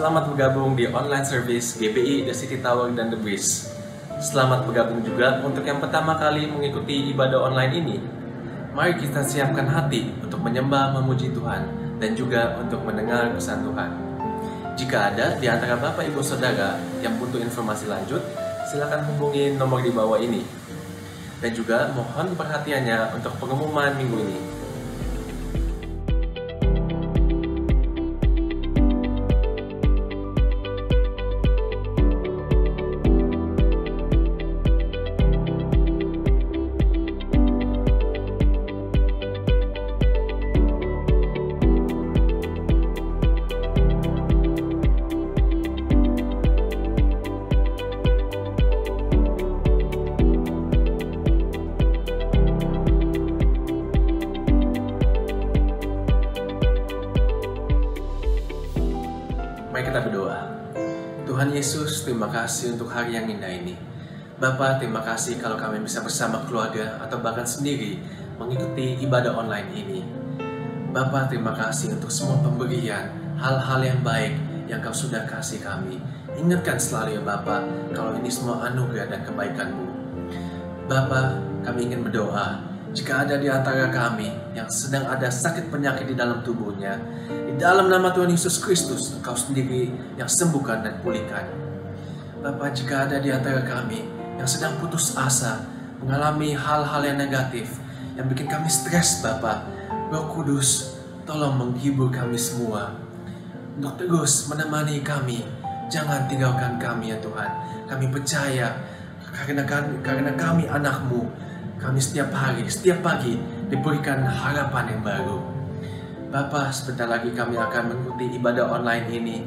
Selamat bergabung di online service GBI The City Tower dan The Breeze. Selamat bergabung juga untuk yang pertama kali mengikuti ibadah online ini. Mari kita siapkan hati untuk menyembah, memuji Tuhan, dan juga untuk mendengar pesan Tuhan. Jika ada di antara Bapak Ibu Saudara yang butuh informasi lanjut, silakan hubungi nomor di bawah ini. Dan juga mohon perhatiannya untuk pengumuman minggu ini. Mari kita berdoa. Tuhan Yesus, terima kasih untuk hari yang indah ini. Bapa, terima kasih kalau kami bisa bersama keluarga atau bahkan sendiri mengikuti ibadah online ini. Bapa, terima kasih untuk semua pemberian, hal-hal yang baik yang Kau sudah kasih kami. Ingatkan selalu ya Bapa, kalau ini semua anugerah dan kebaikan-Mu. Bapa, kami ingin berdoa, jika ada di antara kami yang sedang ada sakit penyakit di dalam tubuhnya, di dalam nama Tuhan Yesus Kristus, Engkau sendiri yang sembuhkan dan pulihkan. Bapa, jika ada di antara kami yang sedang putus asa, mengalami hal-hal yang negatif, yang bikin kami stres Bapa, Roh Kudus, tolong menghibur kami semua, untuk terus menemani kami. Jangan tinggalkan kami ya Tuhan. Kami percaya, karena kami anak-Mu, kami setiap hari, setiap pagi diberikan harapan yang baru. Bapa, sebentar lagi kami akan mengikuti ibadah online ini,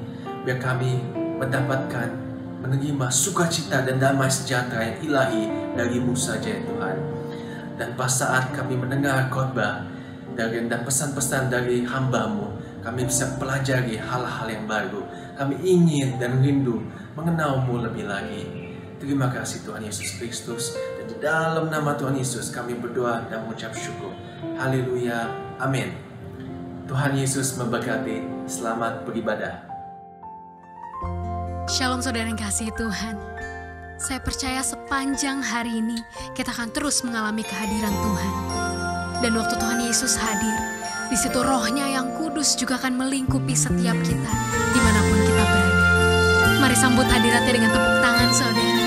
biar kami mendapatkan, menerima sukacita dan damai sejahtera yang ilahi dari-Mu saja ya Tuhan. Dan pas saat kami mendengar khotbah dan pesan-pesan dari hamba-Mu, kami bisa pelajari hal-hal yang baru. Kami ingin dan rindu mengenal-Mu lebih lagi. Terima kasih Tuhan Yesus Kristus. Dan di dalam nama Tuhan Yesus kami berdoa dan mengucap syukur. Haleluya. Amin. Tuhan Yesus memberkati. Selamat beribadah. Shalom saudara yang kasih Tuhan. Saya percaya sepanjang hari ini kita akan terus mengalami kehadiran Tuhan. Dan waktu Tuhan Yesus hadir, di situ Roh-Nya yang kudus juga akan melingkupi setiap kita dimanapun kita berada. Mari sambut hadiratnya dengan tepuk tangan saudara.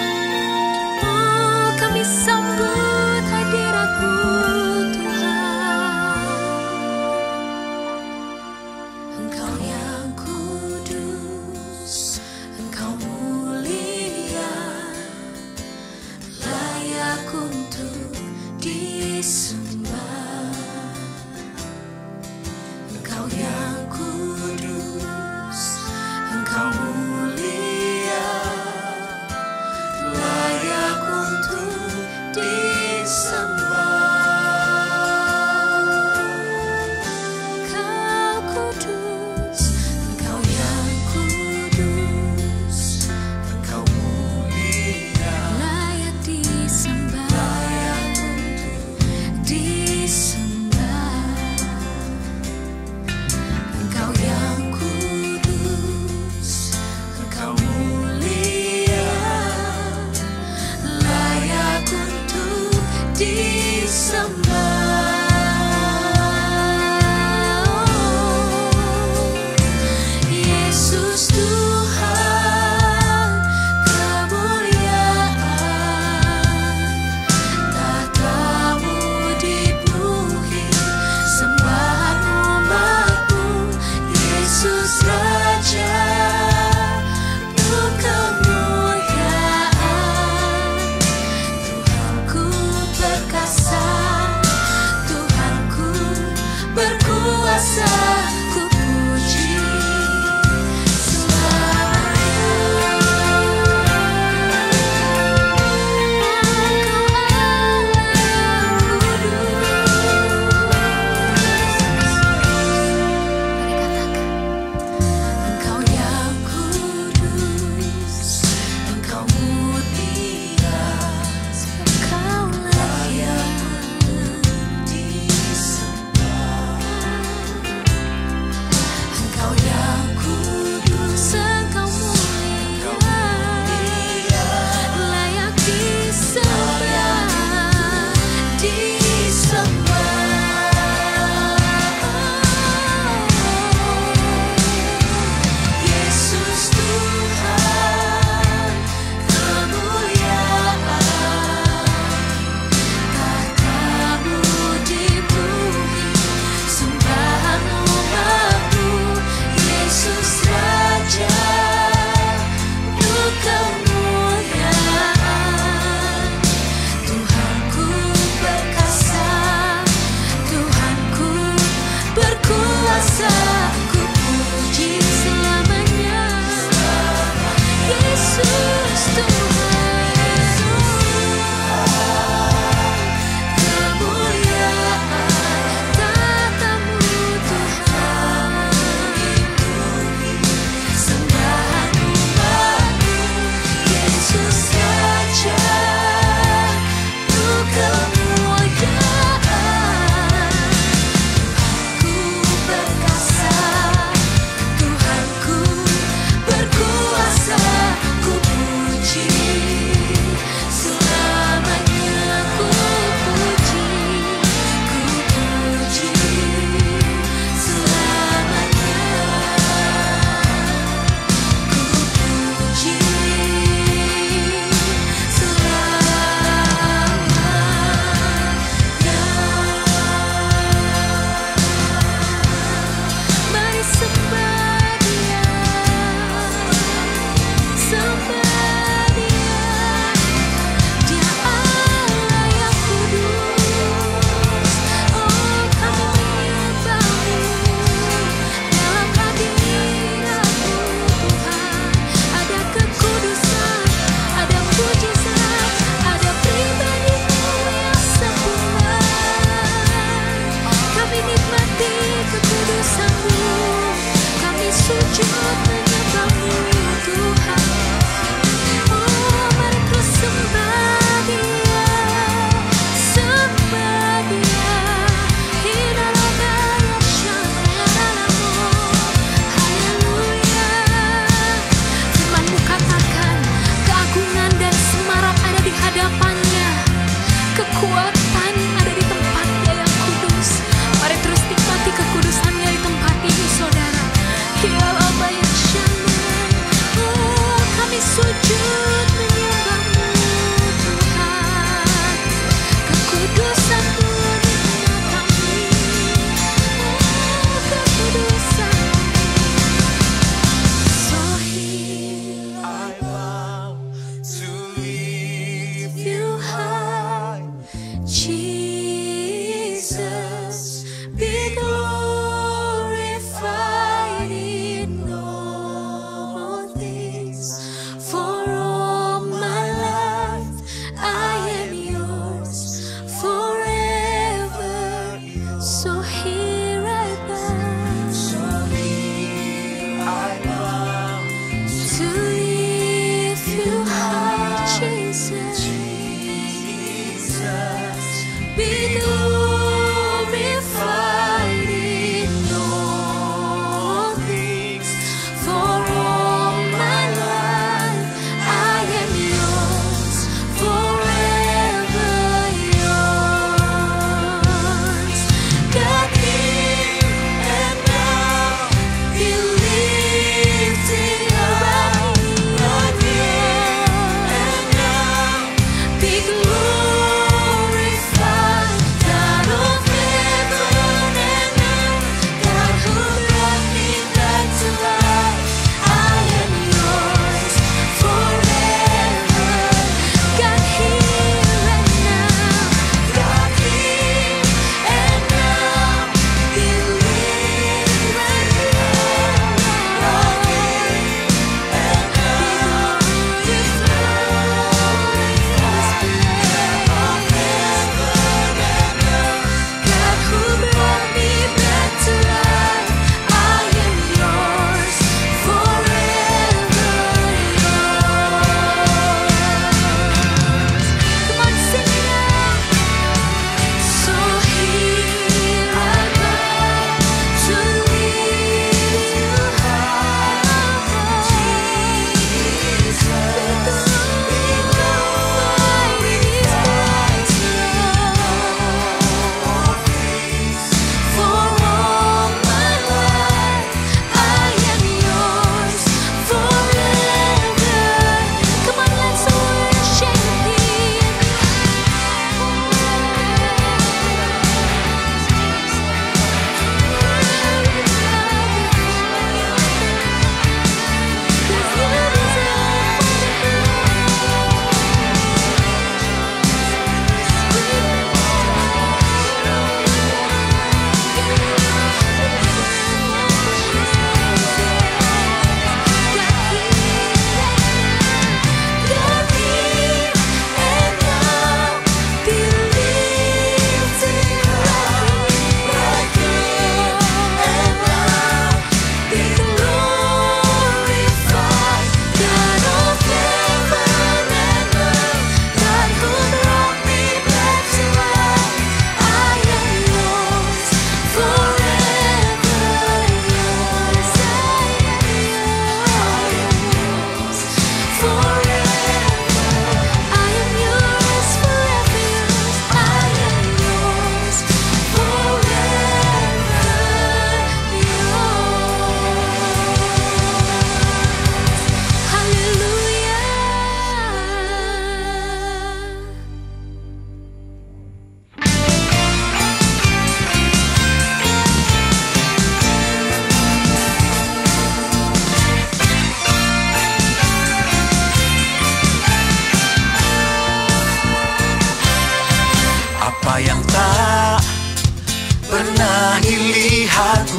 Oh, kami sambut hadirat-Mu Tuhan. Engkau yang kudus, Engkau mulia, layak untuk disembah. Engkau yang kudus, Engkau mulia, layak untuk disembah. Engkau kudus, Engkau yang kudus, Engkau mulia, layak disembah.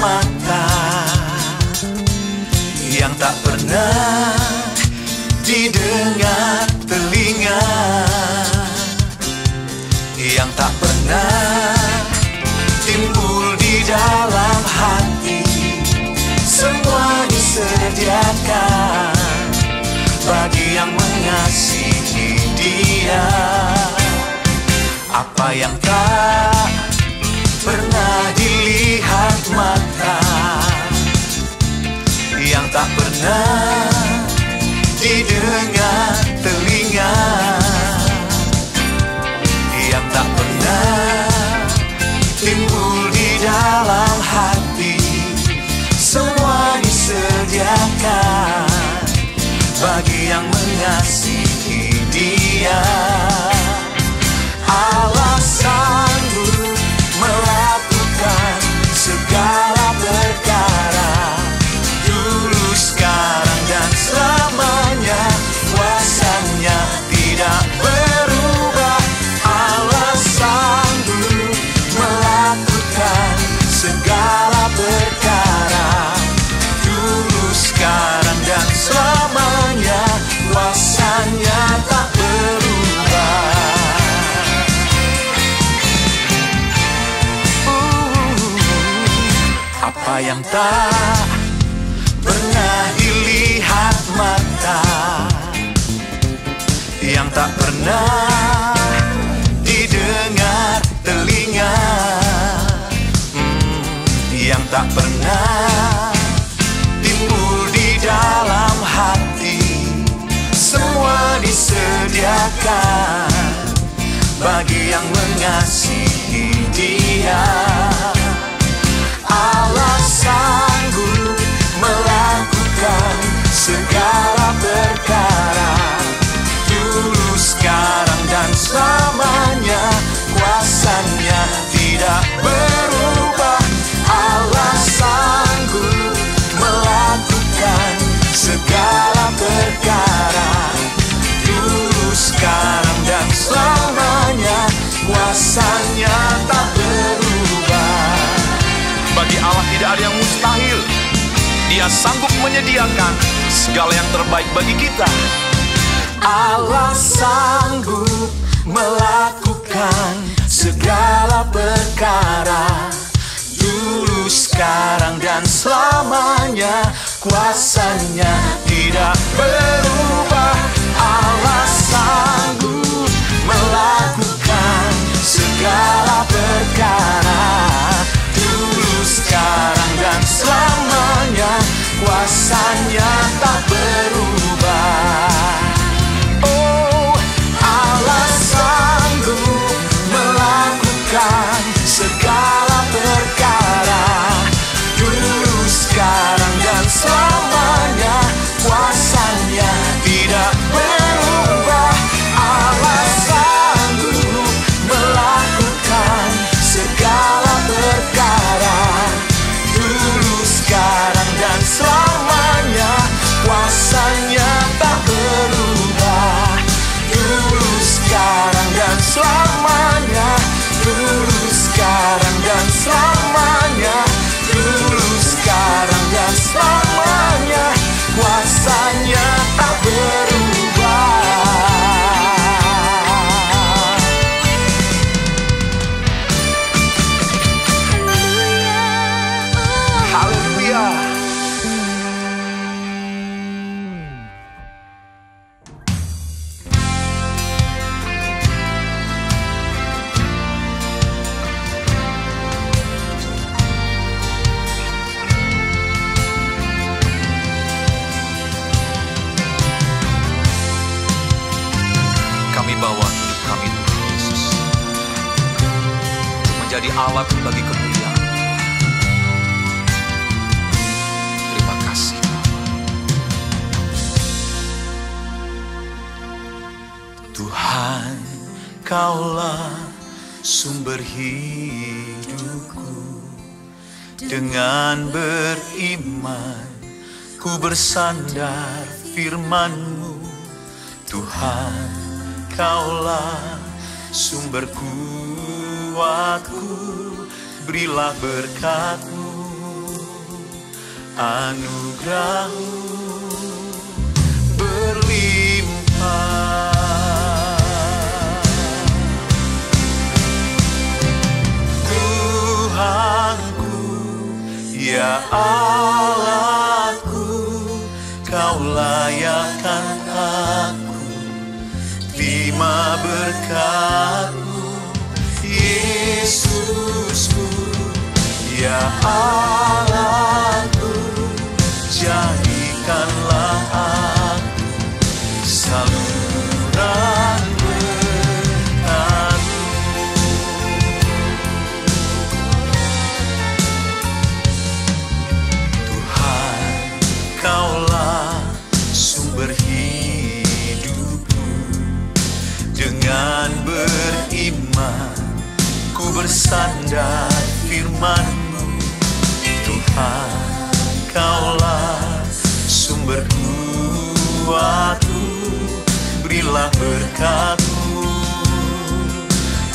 mata yang tak pernah didengar telinga, yang tak pernah timbul di dalam hati. Semua disediakan bagi yang mengasihi Dia. Apa yang tak pernah dilihat mata, yang tak pernah didengar telinga, yang tak pernah timbul di dalam hati. Semua disediakan bagi yang mengasihi Dia. Allah sanggup melakukan segala perkara, dulu, sekarang, dan selamanya. Kuasanya tidak berubah. Allah sanggup melakukan segala perkara, dulu, sekarang, dan selamanya. Kuasanya tak berubah. Apa yang tak pernah dilihat mata, yang tak pernah didengar telinga, tak pernah timbul di dalam hati. Semua disediakan bagi yang mengasihi Dia. Allah sanggup melakukan segala perkara, dulu, sekarang, dan selamanya. Kuasanya tidak berubah. Allah sanggup melakukan segala perkara, dulu, sekarang, dan selamanya. Kuasanya tak berubah. Bagi Allah tidak ada yang mustahil. Dia sanggup menyediakan segala yang terbaik bagi kita. Allah sanggup melakukan segala perkara, dulu, sekarang, dan selamanya. Kuasanya tidak berubah. Allah sanggup melakukan segala perkara, dulu, sekarang, dan selamanya. Kuasanya tak berubah. Oh, Allah sanggup melakukan segala perkara, dulu, sekarang, dan selamanya. Kuasanya tidak berubah. Allah sanggup melakukan segala perkara, dulu, sekarang, dan selamanya. Kuasanya tak berubah. Dulu, sekarang, dan selamanya. Dulu, sekarang, dan selamanya. Dulu, sekarang, dan selamanya. Kuasanya tak berubah. Haleluya. Kami bawa hidup kami Tuhan Yesus untuk menjadi alat bagi kemuliaan. Terima kasih Bapa. Tuhan, Kaulah sumber hidupku. Dengan beriman ku bersandar firman-Mu. Tuhan, Kaulah sumber kuatku, berilah berkat-Mu, anugerah-Mu berlimpah. Tuhanku, ya Allahku, Kau layakkan aku, terima berkat-Mu, Yesusku, ya Allahku, jadikanlah aku saluran berkat-Mu. Tuhan, Kaulah sumber hidupku. Dengan beriman ku bersandar firman-Mu. Tuhan, Kaulah sumber kuatku, berilah berkat-Mu,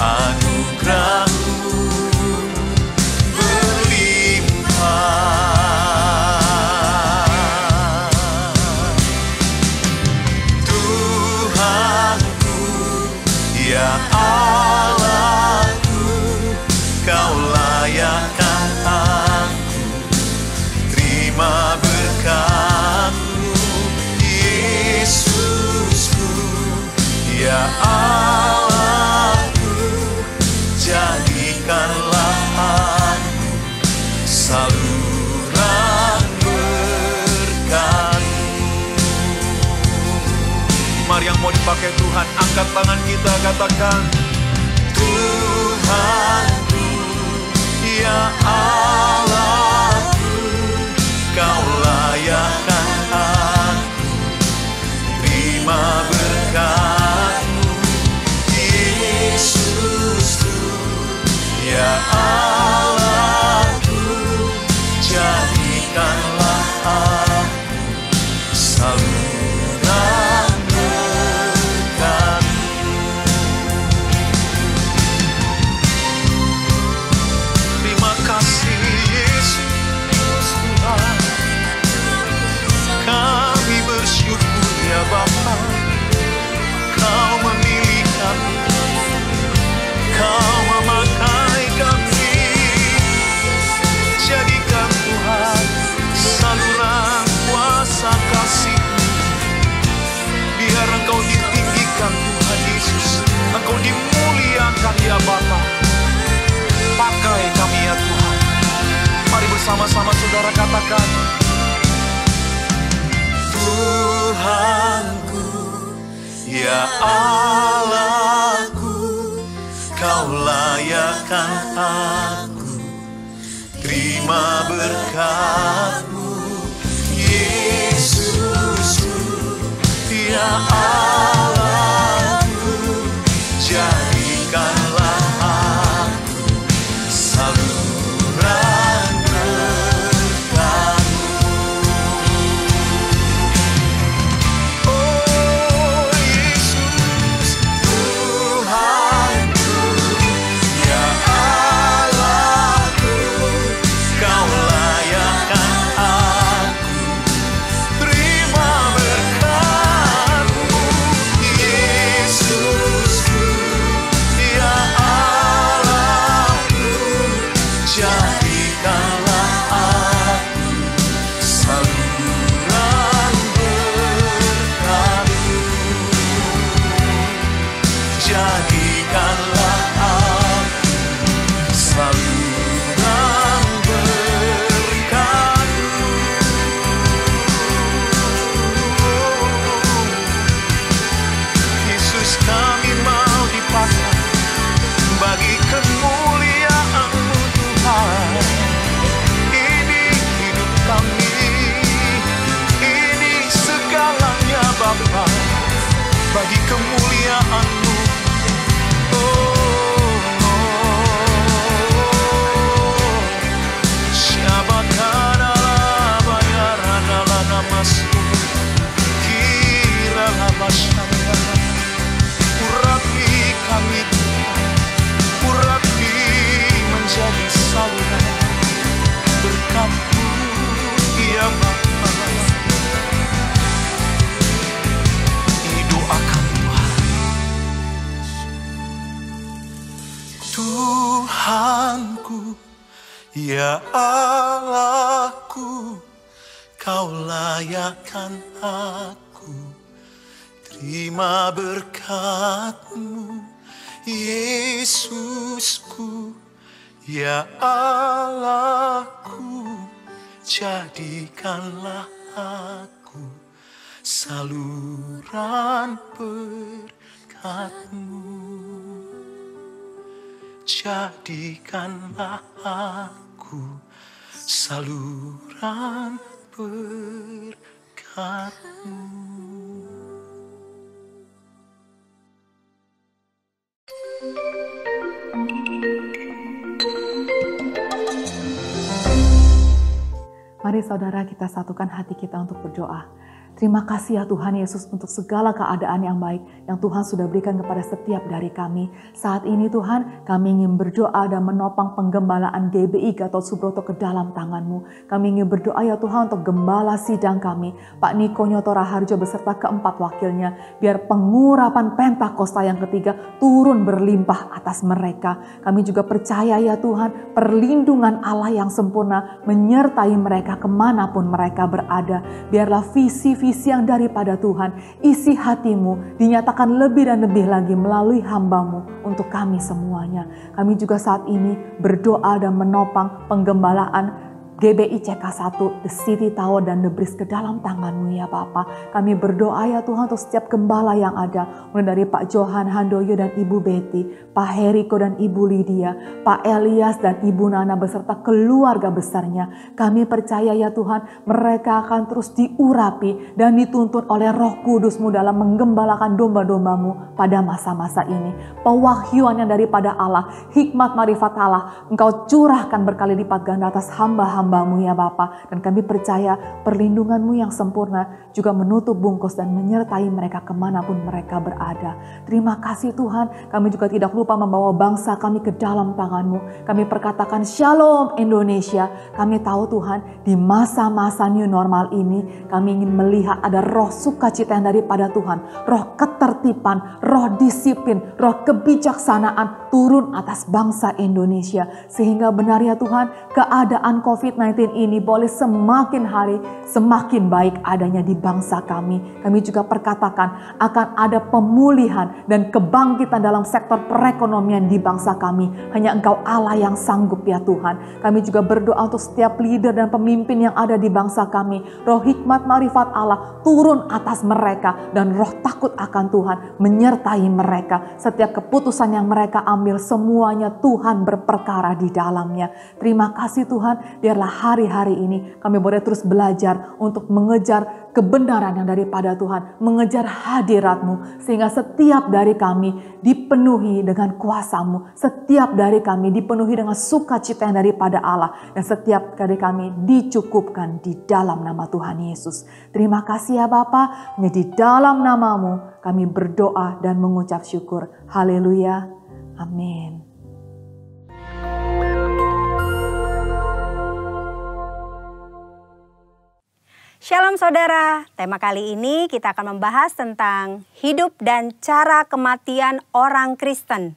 anugerah-Mu berlimpah. Tuhanku, ya Allahku, Kau layakkan aku, terima berkat-Mu, Yesusku, ya Allahku, jadikanlah aku saluran angkat tangan kita, katakan, Tuhanku, ya Allahku, Kau layakkan aku, terima berkat-Mu. Yesusku, ya Allahku, jadikanlah aku saluran berkat-Mu. Terima kasih Yesus Tuhan, kami bersyukur ya Bapa, Kau memilih kami, Kau memakai kami. Jadikan Tuhan saluran kuasa kasih, biar Engkau ditinggikan Tuhan Yesus, Engkau dimuliakan ya Bapa. Pakai kami ya Tuhan. Mari bersama-sama saudara katakan, Tuhanku, ya Allahku, Kau layakkan aku, terima berkat-Mu. Yesusku, ya Allahku, jadikanlah aku saluran berkat-Mu. Oh Yesus, Tuhanku, ya Allahku, Kau layakkan aku, terima berkat-Mu. Yesusku, ya Allahku, jadikanlah aku saluran berkat-Mu. Jadikanlah aku saluran berkat-Mu. Yesus, kami mau dipakai bagi kemuliaan-Mu Tuhan. Ini hidup kami, ini segalanya Bapa, bagi kemuliaan-Mu. Urapi kami Tuhan, urapi menjadi saluran berkat-Mu ya Bapa. Ini doa kami Tuhan. Tuhanku, ya Allahku, Kau layakkan aku, terima berkat-Mu. Yesusku, ya Allahku, jadikanlah aku saluran berkat-Mu. Jadikanlah aku saluran berkat-Mu. Mari saudara, kita satukan hati kita untuk berdoa. Terima kasih ya Tuhan Yesus untuk segala keadaan yang baik yang Tuhan sudah berikan kepada setiap dari kami. Saat ini Tuhan, kami ingin berdoa dan menopang penggembalaan GBI Gatot Subroto ke dalam tangan-Mu. Kami ingin berdoa ya Tuhan untuk gembala sidang kami, Pak Niko Nyoto Raharjo beserta keempat wakilnya. Biar pengurapan Pentakosta yang ketiga turun berlimpah atas mereka. Kami juga percaya ya Tuhan, perlindungan Allah yang sempurna menyertai mereka kemanapun mereka berada. Biarlah visi yang daripada Tuhan, isi hati-Mu dinyatakan lebih dan lebih lagi melalui hamba-Mu untuk kami semuanya. Kami juga saat ini berdoa dan menopang penggembalaan GBI CK1, The City Tower dan The Bridge ke dalam tangan-Mu ya Bapa. Kami berdoa ya Tuhan untuk setiap gembala yang ada, mulai dari Pak Johan Handoyo dan Ibu Betty, Pak Heriko dan Ibu Lydia, Pak Elias dan Ibu Nana beserta keluarga besarnya. Kami percaya ya Tuhan, mereka akan terus diurapi dan dituntun oleh Roh Kudus-Mu dalam menggembalakan domba-domba-Mu pada masa-masa ini. Pewahyuan yang daripada Allah, hikmat marifat Allah, Engkau curahkan berkali lipat ganda atas hamba-hamba-Mu ya Bapa. Dan kami percaya perlindungan-Mu yang sempurna juga menutup bungkus dan menyertai mereka kemanapun mereka berada. Terima kasih Tuhan, kami juga tidak lupa membawa bangsa kami ke dalam tangan-Mu. Kami perkatakan Shalom Indonesia. Kami tahu Tuhan, di masa-masa new normal ini kami ingin melihat ada roh sukacita yang daripada Tuhan, roh ketertiban, roh disiplin, roh kebijaksanaan turun atas bangsa Indonesia. Sehingga benar ya Tuhan, keadaan COVID-19 ini boleh semakin hari semakin baik adanya di bangsa kami. Kami juga perkatakan akan ada pemulihan dan kebangkitan dalam sektor perekonomian di bangsa kami. Hanya Engkau Allah yang sanggup ya Tuhan. Kami juga berdoa untuk setiap leader dan pemimpin yang ada di bangsa kami. Roh hikmat marifat Allah turun atas mereka dan roh takut akan Tuhan menyertai mereka. Setiap keputusan yang mereka ambil semuanya Tuhan berperkara di dalamnya. Terima kasih Tuhan, biarlah hari-hari ini kami boleh terus belajar untuk mengejar kebenaran yang daripada Tuhan, mengejar hadirat-Mu, sehingga setiap dari kami dipenuhi dengan kuasa-Mu, setiap dari kami dipenuhi dengan sukacita yang daripada Allah, dan setiap dari kami dicukupkan di dalam nama Tuhan Yesus. Terima kasih ya Bapa, hanya di dalam nama-Mu kami berdoa dan mengucap syukur. Haleluya. Amin. Shalom saudara, tema kali ini kita akan membahas tentang hidup dan cara kematian orang Kristen.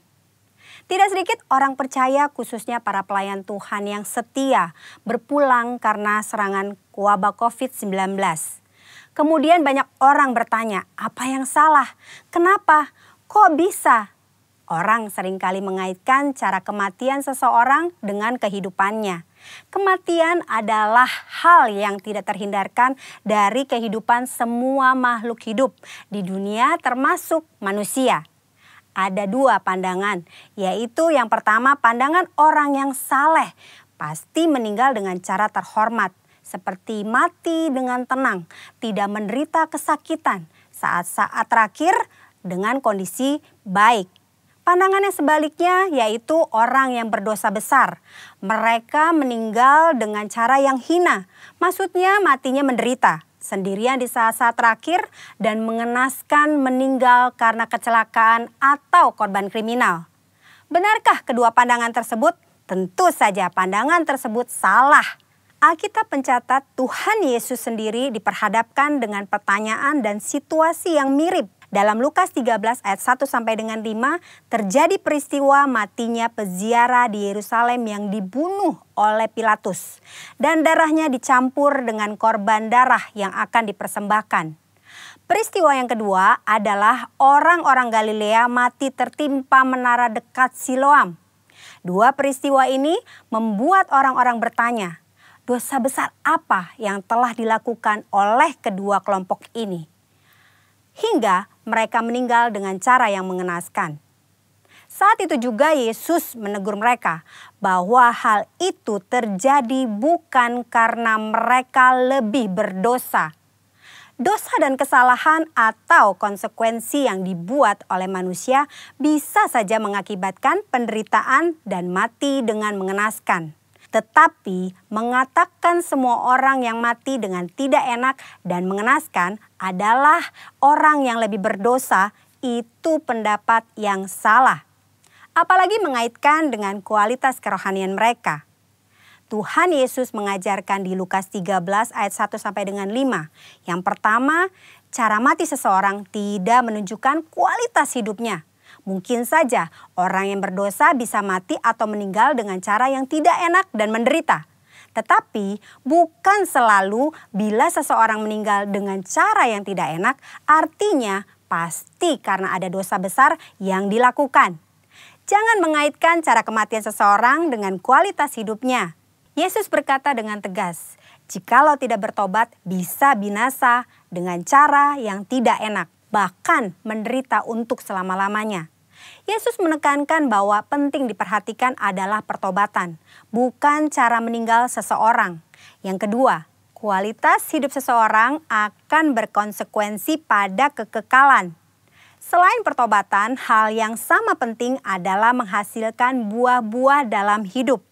Tidak sedikit orang percaya, khususnya para pelayan Tuhan yang setia, berpulang karena serangan wabah COVID-19. Kemudian banyak orang bertanya, apa yang salah? Kenapa? Kok bisa? Orang seringkali mengaitkan cara kematian seseorang dengan kehidupannya. Kematian adalah hal yang tidak terhindarkan dari kehidupan semua makhluk hidup di dunia termasuk manusia. Ada dua pandangan, yaitu yang pertama pandangan orang yang saleh pasti meninggal dengan cara terhormat, seperti mati dengan tenang, tidak menderita kesakitan, saat-saat terakhir dengan kondisi baik. Pandangan yang sebaliknya yaitu orang yang berdosa besar. Mereka meninggal dengan cara yang hina. Maksudnya matinya menderita sendirian di saat-saat terakhir dan mengenaskan meninggal karena kecelakaan atau korban kriminal. Benarkah kedua pandangan tersebut? Tentu saja pandangan tersebut salah. Alkitab mencatat Tuhan Yesus sendiri diperhadapkan dengan pertanyaan dan situasi yang mirip. Dalam Lukas 13 ayat 1 sampai dengan 5 terjadi peristiwa matinya peziarah di Yerusalem yang dibunuh oleh Pilatus dan darahnya dicampur dengan korban darah yang akan dipersembahkan. Peristiwa yang kedua adalah orang-orang Galilea mati tertimpa menara dekat Siloam. Dua peristiwa ini membuat orang-orang bertanya, dosa besar apa yang telah dilakukan oleh kedua kelompok ini? Hingga mereka meninggal dengan cara yang mengenaskan. Saat itu juga Yesus menegur mereka bahwa hal itu terjadi bukan karena mereka lebih berdosa. Dosa dan kesalahan atau konsekuensi yang dibuat oleh manusia bisa saja mengakibatkan penderitaan dan mati dengan mengenaskan. Tetapi mengatakan semua orang yang mati dengan tidak enak dan mengenaskan adalah orang yang lebih berdosa, itu pendapat yang salah. Apalagi mengaitkan dengan kualitas kerohanian mereka. Tuhan Yesus mengajarkan di Lukas 13 ayat 1 sampai dengan 5. Yang pertama, cara mati seseorang tidak menunjukkan kualitas hidupnya. Mungkin saja orang yang berdosa bisa mati atau meninggal dengan cara yang tidak enak dan menderita. Tetapi bukan selalu bila seseorang meninggal dengan cara yang tidak enak, artinya pasti karena ada dosa besar yang dilakukan. Jangan mengaitkan cara kematian seseorang dengan kualitas hidupnya. Yesus berkata dengan tegas, jikalau tidak bertobat bisa binasa dengan cara yang tidak enak, bahkan menderita untuk selama-lamanya. Yesus menekankan bahwa penting diperhatikan adalah pertobatan, bukan cara meninggal seseorang. Yang kedua, kualitas hidup seseorang akan berkonsekuensi pada kekekalan. Selain pertobatan, hal yang sama penting adalah menghasilkan buah-buah dalam hidup.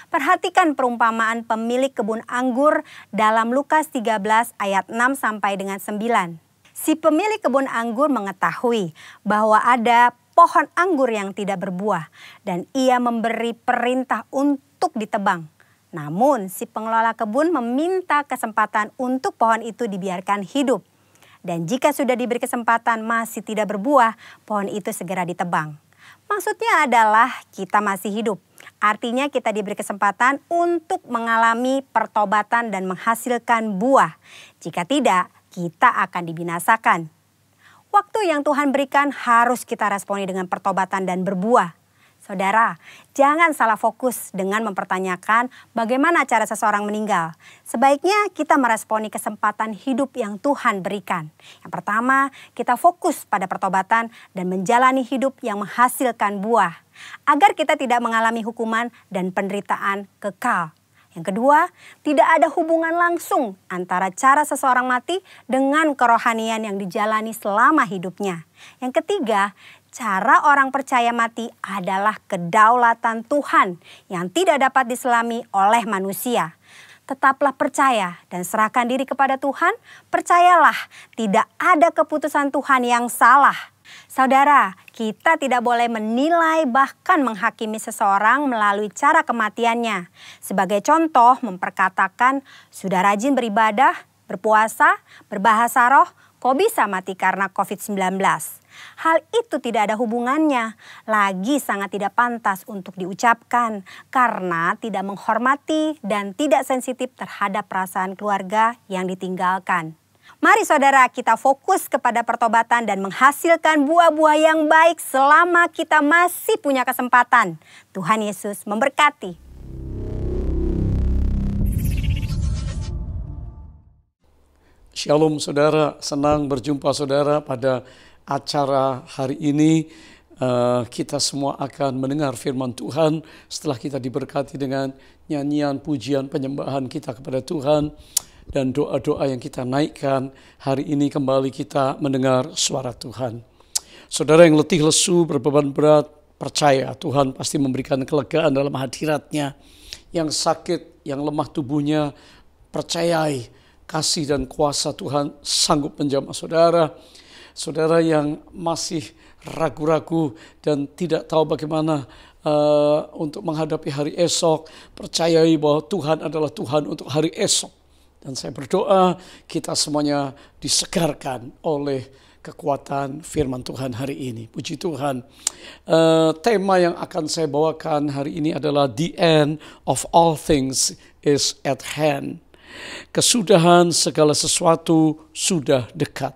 Perhatikan perumpamaan pemilik kebun anggur dalam Lukas 13 ayat 6 sampai dengan 9. Si pemilik kebun anggur mengetahui bahwa ada pohon anggur yang tidak berbuah dan ia memberi perintah untuk ditebang. Namun si pengelola kebun meminta kesempatan untuk pohon itu dibiarkan hidup. Dan jika sudah diberi kesempatan masih tidak berbuah, pohon itu segera ditebang. Maksudnya adalah kita masih hidup. Artinya kita diberi kesempatan untuk mengalami pertobatan dan menghasilkan buah. Jika tidak, kita akan dibinasakan. Waktu yang Tuhan berikan harus kita responi dengan pertobatan dan berbuah. Saudara, jangan salah fokus dengan mempertanyakan bagaimana cara seseorang meninggal. Sebaiknya kita meresponi kesempatan hidup yang Tuhan berikan. Yang pertama, kita fokus pada pertobatan dan menjalani hidup yang menghasilkan buah, agar kita tidak mengalami hukuman dan penderitaan kekal. Yang kedua, tidak ada hubungan langsung antara cara seseorang mati dengan kerohanian yang dijalani selama hidupnya. Yang ketiga, cara orang percaya mati adalah kedaulatan Tuhan yang tidak dapat diselami oleh manusia. Tetaplah percaya dan serahkan diri kepada Tuhan. Percayalah, tidak ada keputusan Tuhan yang salah. Saudara, kita tidak boleh menilai bahkan menghakimi seseorang melalui cara kematiannya. Sebagai contoh, memperkatakan, sudah rajin beribadah, berpuasa, berbahasa roh, kok bisa mati karena COVID-19? Hal itu tidak ada hubungannya, lagi sangat tidak pantas untuk diucapkan karena tidak menghormati dan tidak sensitif terhadap perasaan keluarga yang ditinggalkan. Mari saudara, kita fokus kepada pertobatan dan menghasilkan buah-buah yang baik selama kita masih punya kesempatan. Tuhan Yesus memberkati. Shalom saudara, senang berjumpa saudara pada acara hari ini. Kita semua akan mendengar firman Tuhan setelah kita diberkati dengan nyanyian, pujian, penyembahan kita kepada Tuhan dan doa-doa yang kita naikkan. Hari ini kembali kita mendengar suara Tuhan. Saudara yang letih lesu, berbeban berat, percaya Tuhan pasti memberikan kelegaan dalam hadirat-Nya. Yang sakit, yang lemah tubuhnya, percayai kasih dan kuasa Tuhan sanggup menjamah saudara. Saudara yang masih ragu-ragu dan tidak tahu bagaimana untuk menghadapi hari esok, percayai bahwa Tuhan adalah Tuhan untuk hari esok. Dan saya berdoa kita semuanya disegarkan oleh kekuatan firman Tuhan hari ini. Puji Tuhan. Tema yang akan saya bawakan hari ini adalah The End of All Things is at Hand. Kesudahan segala sesuatu sudah dekat.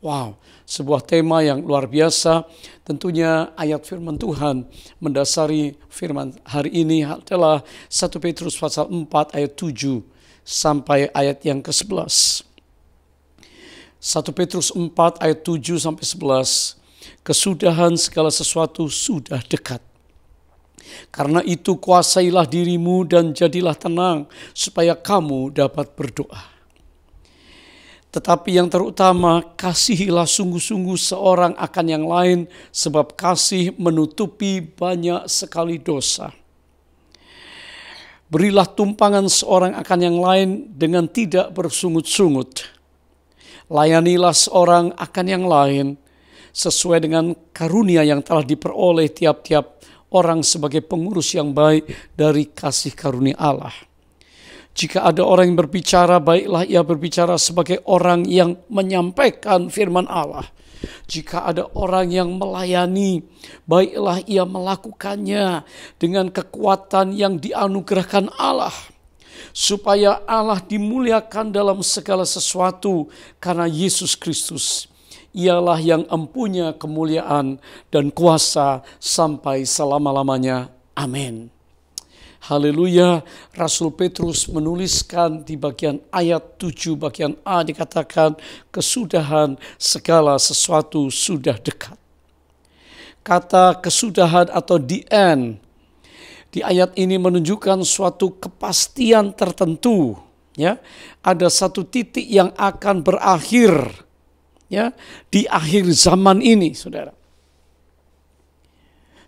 Wow, sebuah tema yang luar biasa. Tentunya ayat firman Tuhan mendasari firman hari ini adalah 1 Petrus pasal 4 ayat 7 sampai ayat yang ke-11. 1 Petrus 4 ayat 7 sampai 11. Kesudahan segala sesuatu sudah dekat. Karena itu kuasailah dirimu dan jadilah tenang supaya kamu dapat berdoa. Tetapi yang terutama, kasihilah sungguh-sungguh seorang akan yang lain, sebab kasih menutupi banyak sekali dosa. Berilah tumpangan seorang akan yang lain dengan tidak bersungut-sungut. Layanilah seorang akan yang lain sesuai dengan karunia yang telah diperoleh tiap-tiap orang sebagai pengurus yang baik dari kasih karunia Allah. Jika ada orang yang berbicara, baiklah ia berbicara sebagai orang yang menyampaikan firman Allah. Jika ada orang yang melayani, baiklah ia melakukannya dengan kekuatan yang dianugerahkan Allah. Supaya Allah dimuliakan dalam segala sesuatu karena Yesus Kristus. Ialah yang empunya kemuliaan dan kuasa sampai selama-lamanya. Amin. Haleluya, Rasul Petrus menuliskan di bagian ayat 7 bagian A dikatakan kesudahan segala sesuatu sudah dekat. Kata kesudahan atau the end di ayat ini menunjukkan suatu kepastian tertentu. Ya, ada satu titik yang akan berakhir, ya, di akhir zaman ini, saudara.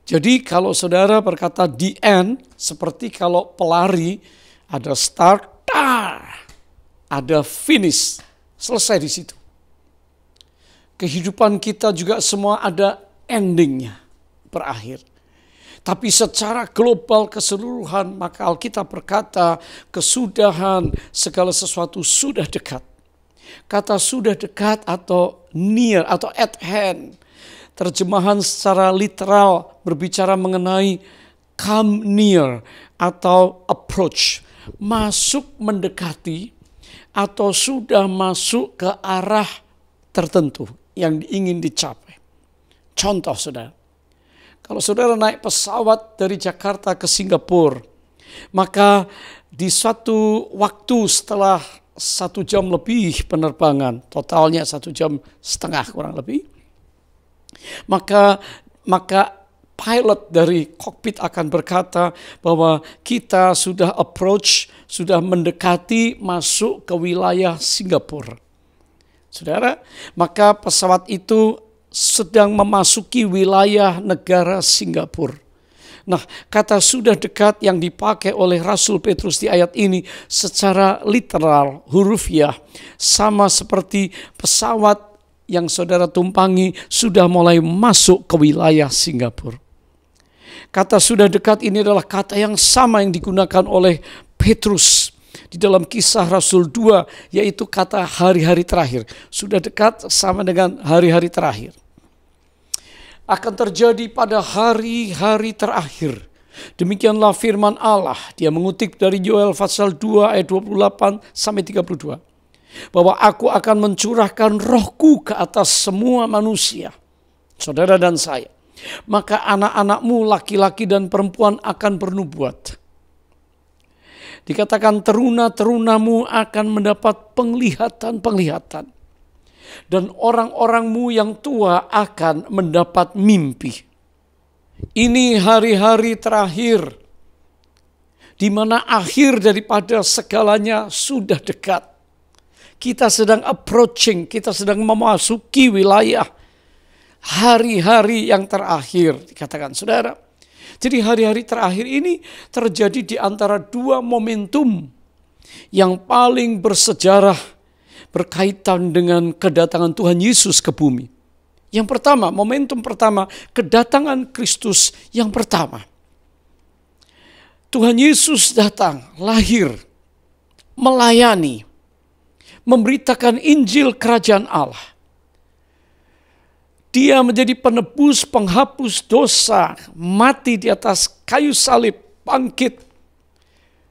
Jadi kalau saudara berkata the end, seperti kalau pelari ada start, ada finish, selesai di situ. Kehidupan kita juga semua ada endingnya, berakhir. Tapi secara global keseluruhan, maka Alkitab berkata kesudahan segala sesuatu sudah dekat. Kata sudah dekat atau near atau at hand. Terjemahan secara literal berbicara mengenai come near atau approach. Masuk mendekati atau sudah masuk ke arah tertentu yang ingin dicapai. Contoh saudara. Kalau saudara naik pesawat dari Jakarta ke Singapura, maka di suatu waktu setelah 1 jam lebih penerbangan, totalnya 1 jam setengah kurang lebih, maka pilot dari kokpit akan berkata bahwa kita sudah approach, sudah mendekati masuk ke wilayah Singapura. Saudara, maka pesawat itu sedang memasuki wilayah negara Singapura. Nah, kata sudah dekat yang dipakai oleh Rasul Petrus di ayat ini secara literal, hurufiah, sama seperti pesawat yang saudara tumpangi sudah mulai masuk ke wilayah Singapura. Kata sudah dekat ini adalah kata yang sama yang digunakan oleh Petrus di dalam Kisah Rasul 2, yaitu kata hari-hari terakhir. Sudah dekat sama dengan hari-hari terakhir. Akan terjadi pada hari-hari terakhir. Demikianlah firman Allah. Dia mengutip dari Yoel pasal 2 ayat 28 sampai 32. Bahwa aku akan mencurahkan rohku ke atas semua manusia. Saudara dan saya. Maka anak-anakmu laki-laki dan perempuan akan bernubuat. Dikatakan teruna-terunamu akan mendapat penglihatan-penglihatan. Dan orang-orangmu yang tua akan mendapat mimpi. Ini hari-hari terakhir. Di mana akhir daripada segalanya sudah dekat. Kita sedang approaching, kita sedang memasuki wilayah hari-hari yang terakhir. Dikatakan saudara. Jadi hari-hari terakhir ini terjadi di antara dua momentum yang paling bersejarah berkaitan dengan kedatangan Tuhan Yesus ke bumi. Yang pertama, momentum pertama, kedatangan Kristus yang pertama. Tuhan Yesus datang, lahir, melayani, memberitakan Injil Kerajaan Allah. Dia menjadi penebus, penghapus dosa, mati di atas kayu salib, bangkit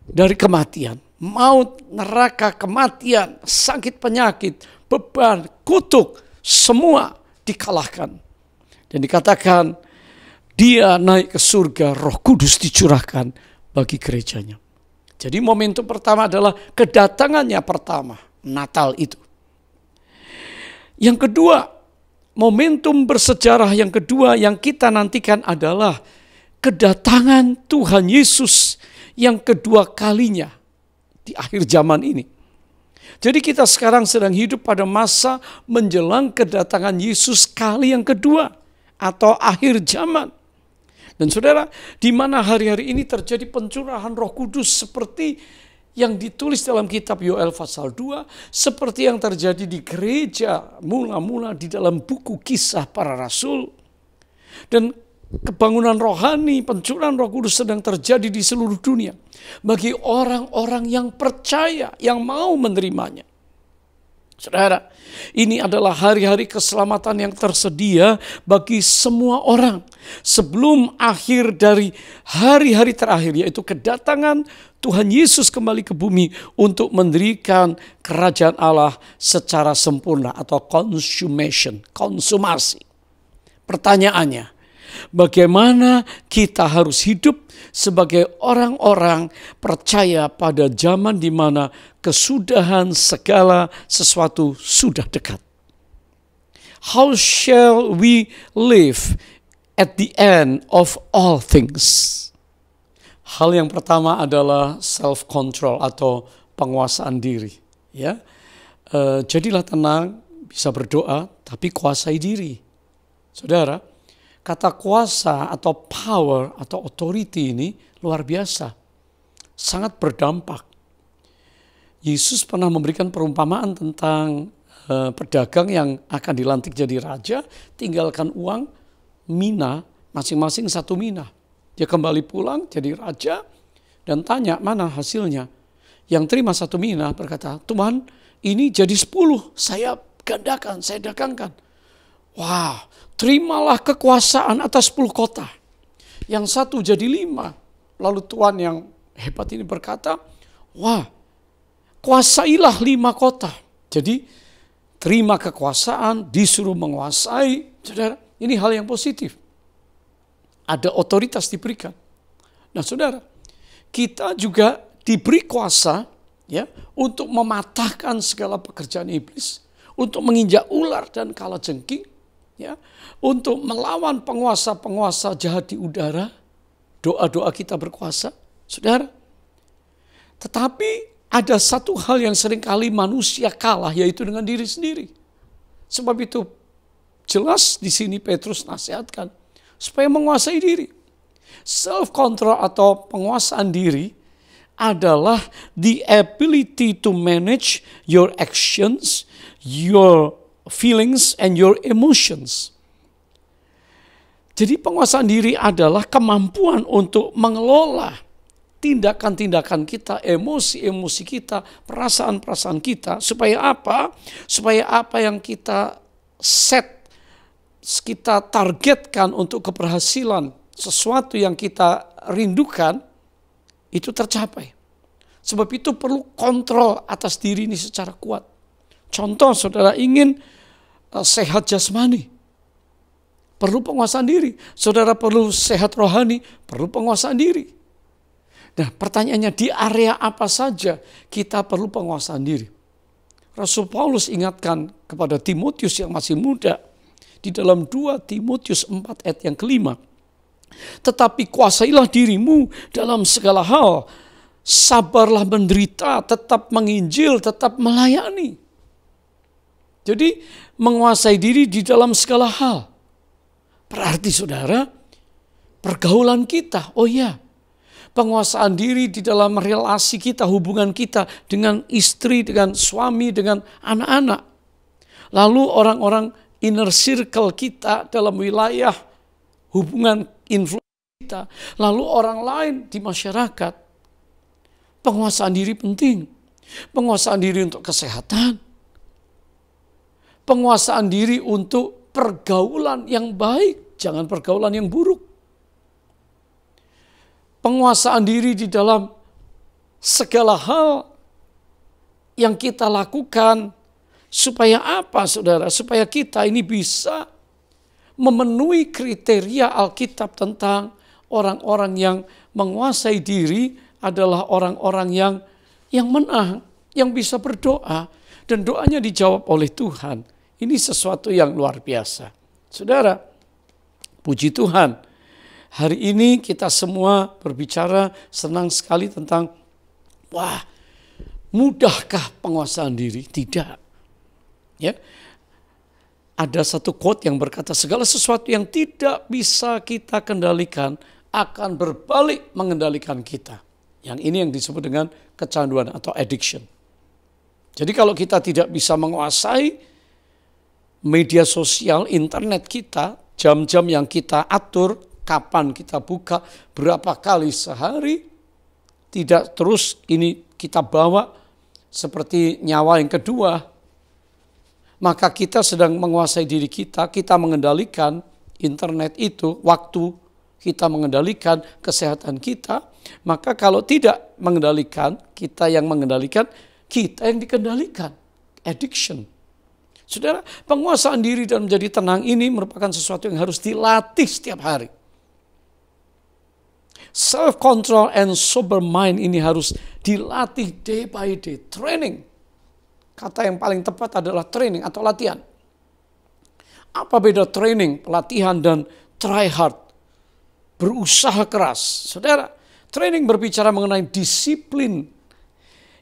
dari kematian. Maut, neraka, kematian, sakit penyakit, beban, kutuk, semua dikalahkan. Dan dikatakan dia naik ke surga, Roh Kudus dicurahkan bagi gerejanya. Jadi momentum pertama adalah kedatangannya pertama, Natal itu. Yang kedua, momentum bersejarah yang kedua yang kita nantikan adalah kedatangan Tuhan Yesus yang kedua kalinya di akhir zaman ini. Jadi kita sekarang sedang hidup pada masa menjelang kedatangan Yesus kali yang kedua atau akhir zaman. Dan saudara, di mana hari-hari ini terjadi pencurahan Roh Kudus seperti yang ditulis dalam kitab Yoel pasal 2, seperti yang terjadi di gereja mula-mula di dalam buku Kisah Para Rasul. Dan kebangunan rohani, pencurahan Roh Kudus sedang terjadi di seluruh dunia. Bagi orang-orang yang percaya, yang mau menerimanya. Saudara, ini adalah hari-hari keselamatan yang tersedia bagi semua orang. Sebelum akhir dari hari-hari terakhir, yaitu kedatangan Tuhan Yesus kembali ke bumi untuk mendirikan kerajaan Allah secara sempurna atau consummation, konsumasi. Pertanyaannya, Bagaimana kita harus hidup sebagai orang-orang percaya pada zaman di mana kesudahan segala sesuatu sudah dekat. How shall we live at the end of all things? Hal yang pertama adalah self-control atau penguasaan diri. Ya, jadilah tenang, bisa berdoa, tapi kuasai diri. Saudara, kata kuasa atau power atau authority ini luar biasa. Sangat berdampak. Yesus pernah memberikan perumpamaan tentang pedagang yang akan dilantik jadi raja, tinggalkan uang, mina, masing-masing 1 mina. Dia kembali pulang jadi raja dan tanya mana hasilnya. Yang terima 1 mina berkata, Tuhan ini jadi 10, saya gandakan, saya dagangkan. Wah, terimalah kekuasaan atas 10 kota. Yang 1 jadi 5. Lalu Tuhan yang hebat ini berkata, wah, kuasailah 5 kota. Jadi terima kekuasaan, disuruh menguasai. Saudara, ini hal yang positif. Ada otoritas diberikan. Nah saudara, kita juga diberi kuasa ya untuk mematahkan segala pekerjaan iblis, untuk menginjak ular dan kalajengking, ya, untuk melawan penguasa-penguasa jahat di udara. Doa-doa kita berkuasa, saudara. Tetapi ada satu hal yang seringkali manusia kalah, yaitu dengan diri sendiri. Sebab itu jelas di sini Petrus nasihatkan supaya menguasai diri. Self-control atau penguasaan diri adalah the ability to manage your actions, your feelings, and your emotions. Jadi penguasaan diri adalah kemampuan untuk mengelola tindakan-tindakan kita, emosi-emosi kita, perasaan-perasaan kita. Supaya apa? Supaya apa yang kita set, kita targetkan untuk keberhasilan, sesuatu yang kita rindukan, itu tercapai. Sebab itu perlu kontrol atas diri ini secara kuat. Contoh, saudara ingin sehat jasmani, perlu penguasaan diri. Saudara perlu sehat rohani, perlu penguasaan diri. Nah pertanyaannya, di area apa saja kita perlu penguasaan diri? Rasul Paulus ingatkan kepada Timotius yang masih muda, di dalam 2 Timotius 4 ayat yang kelima. Tetapi kuasailah dirimu dalam segala hal. Sabarlah menderita, tetap menginjil, tetap melayani. Jadi menguasai diri di dalam segala hal. Berarti saudara, pergaulan kita, oh ya, penguasaan diri di dalam relasi kita, hubungan kita dengan istri, dengan suami, dengan anak-anak. Lalu orang-orang inner circle kita dalam wilayah hubungan influence kita, lalu orang lain di masyarakat. Penguasaan diri penting. Penguasaan diri untuk kesehatan. Penguasaan diri untuk pergaulan yang baik, jangan pergaulan yang buruk. Penguasaan diri di dalam segala hal yang kita lakukan. Supaya apa saudara? Supaya kita ini bisa memenuhi kriteria Alkitab tentang orang-orang yang menguasai diri adalah orang-orang yang menang, yang bisa berdoa dan doanya dijawab oleh Tuhan. Ini sesuatu yang luar biasa. Saudara, puji Tuhan. Hari ini kita semua berbicara senang sekali tentang, wah, mudahkah penguasaan diri? Tidak. Ya, ada satu quote yang berkata segala sesuatu yang tidak bisa kita kendalikan akan berbalik mengendalikan kita. Yang ini yang disebut dengan kecanduan atau addiction. Jadi kalau kita tidak bisa menguasai media sosial, internet kita, jam-jam yang kita atur, kapan kita buka, berapa kali sehari, tidak terus ini kita bawa seperti nyawa yang kedua, maka kita sedang menguasai diri kita mengendalikan internet itu, waktu kita mengendalikan kesehatan kita. Maka kalau tidak mengendalikan, kita yang mengendalikan, kita yang dikendalikan. Addiction. Saudara, penguasaan diri dan menjadi tenang ini merupakan sesuatu yang harus dilatih setiap hari. Self-control and sober mind ini harus dilatih day by day. Training. Kata yang paling tepat adalah training atau latihan. Apa beda training, pelatihan, dan try hard? Berusaha keras. Saudara, training berbicara mengenai disiplin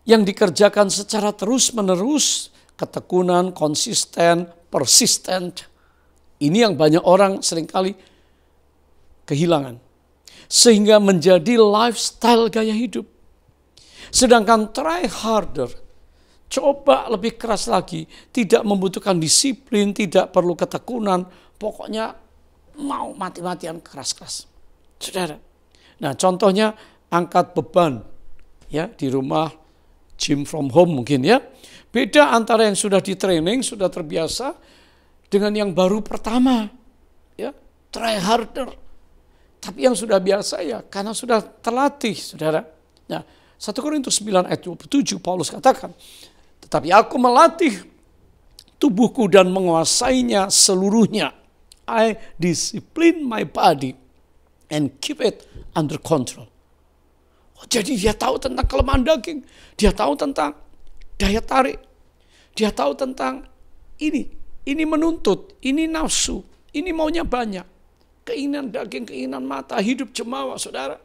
yang dikerjakan secara terus-menerus, ketekunan, konsisten, persistent. Ini yang banyak orang seringkali kehilangan. Sehingga menjadi lifestyle gaya hidup. Sedangkan try harder, coba lebih keras lagi, tidak membutuhkan disiplin, tidak perlu ketekunan, pokoknya mau mati-matian keras-keras. Saudara, nah contohnya angkat beban ya di rumah, gym from home mungkin ya. Beda antara yang sudah di training, sudah terbiasa dengan yang baru pertama ya, try harder. Tapi yang sudah biasa ya karena sudah terlatih, Saudara. Nah, 1 Korintus 9 ayat 27 Paulus katakan, tetapi aku melatih tubuhku dan menguasainya seluruhnya. I discipline my body and keep it under control. Oh, jadi dia tahu tentang kelemahan daging, dia tahu tentang daya tarik, dia tahu tentang ini menuntut, ini nafsu, ini maunya banyak, keinginan daging, keinginan mata, hidup jemawa, Saudara.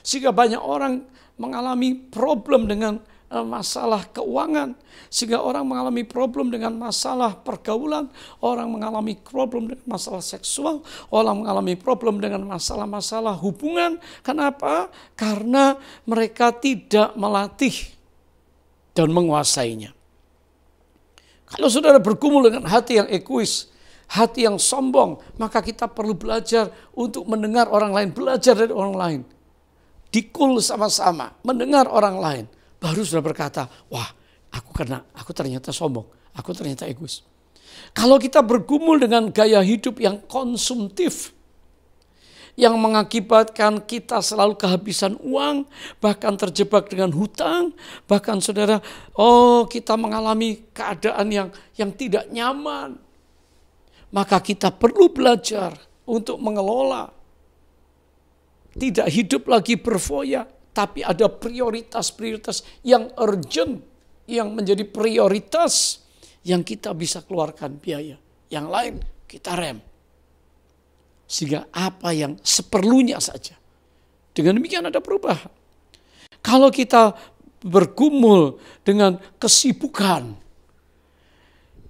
Sehingga banyak orang mengalami problem dengan masalah keuangan, sehingga orang mengalami problem dengan masalah pergaulan, orang mengalami problem dengan masalah seksual, orang mengalami problem dengan masalah-masalah hubungan. Kenapa? Karena mereka tidak melatih dan menguasainya. Kalau saudara bergumul dengan hati yang egois, hati yang sombong, maka kita perlu belajar untuk mendengar orang lain, belajar dari orang lain. Dikul sama-sama, mendengar orang lain. Baru sudah berkata, wah aku ternyata sombong, aku ternyata egois. Kalau kita bergumul dengan gaya hidup yang konsumtif, yang mengakibatkan kita selalu kehabisan uang, bahkan terjebak dengan hutang, bahkan saudara, kita mengalami keadaan yang tidak nyaman. Maka kita perlu belajar untuk mengelola. Tidak hidup lagi berfoya, tapi ada prioritas-prioritas yang urgent, yang menjadi prioritas yang kita bisa keluarkan biaya. Yang lain kita rem. Sehingga apa yang seperlunya saja. Dengan demikian ada perubahan. Kalau kita bergumul dengan kesibukan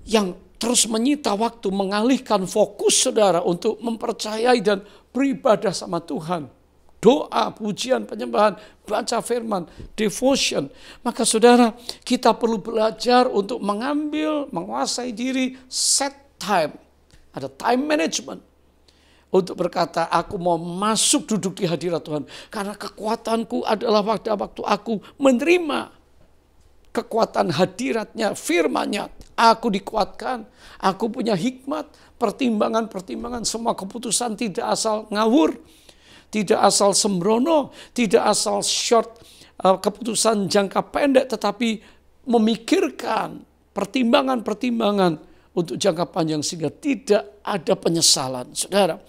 yang terus menyita waktu, mengalihkan fokus saudara untuk mempercayai dan beribadah sama Tuhan. Doa, pujian, penyembahan, baca firman, devotion. Maka saudara, kita perlu belajar untuk menguasai diri, set time. Ada time management. Untuk berkata, aku mau masuk duduk di hadirat Tuhan. Karena kekuatanku adalah waktu aku menerima kekuatan hadiratnya, firman-Nya. Aku dikuatkan, aku punya hikmat, pertimbangan-pertimbangan, semua keputusan tidak asal ngawur. Tidak asal sembrono, tidak asal short keputusan jangka pendek, tetapi memikirkan pertimbangan-pertimbangan untuk jangka panjang sehingga tidak ada penyesalan. Saudara,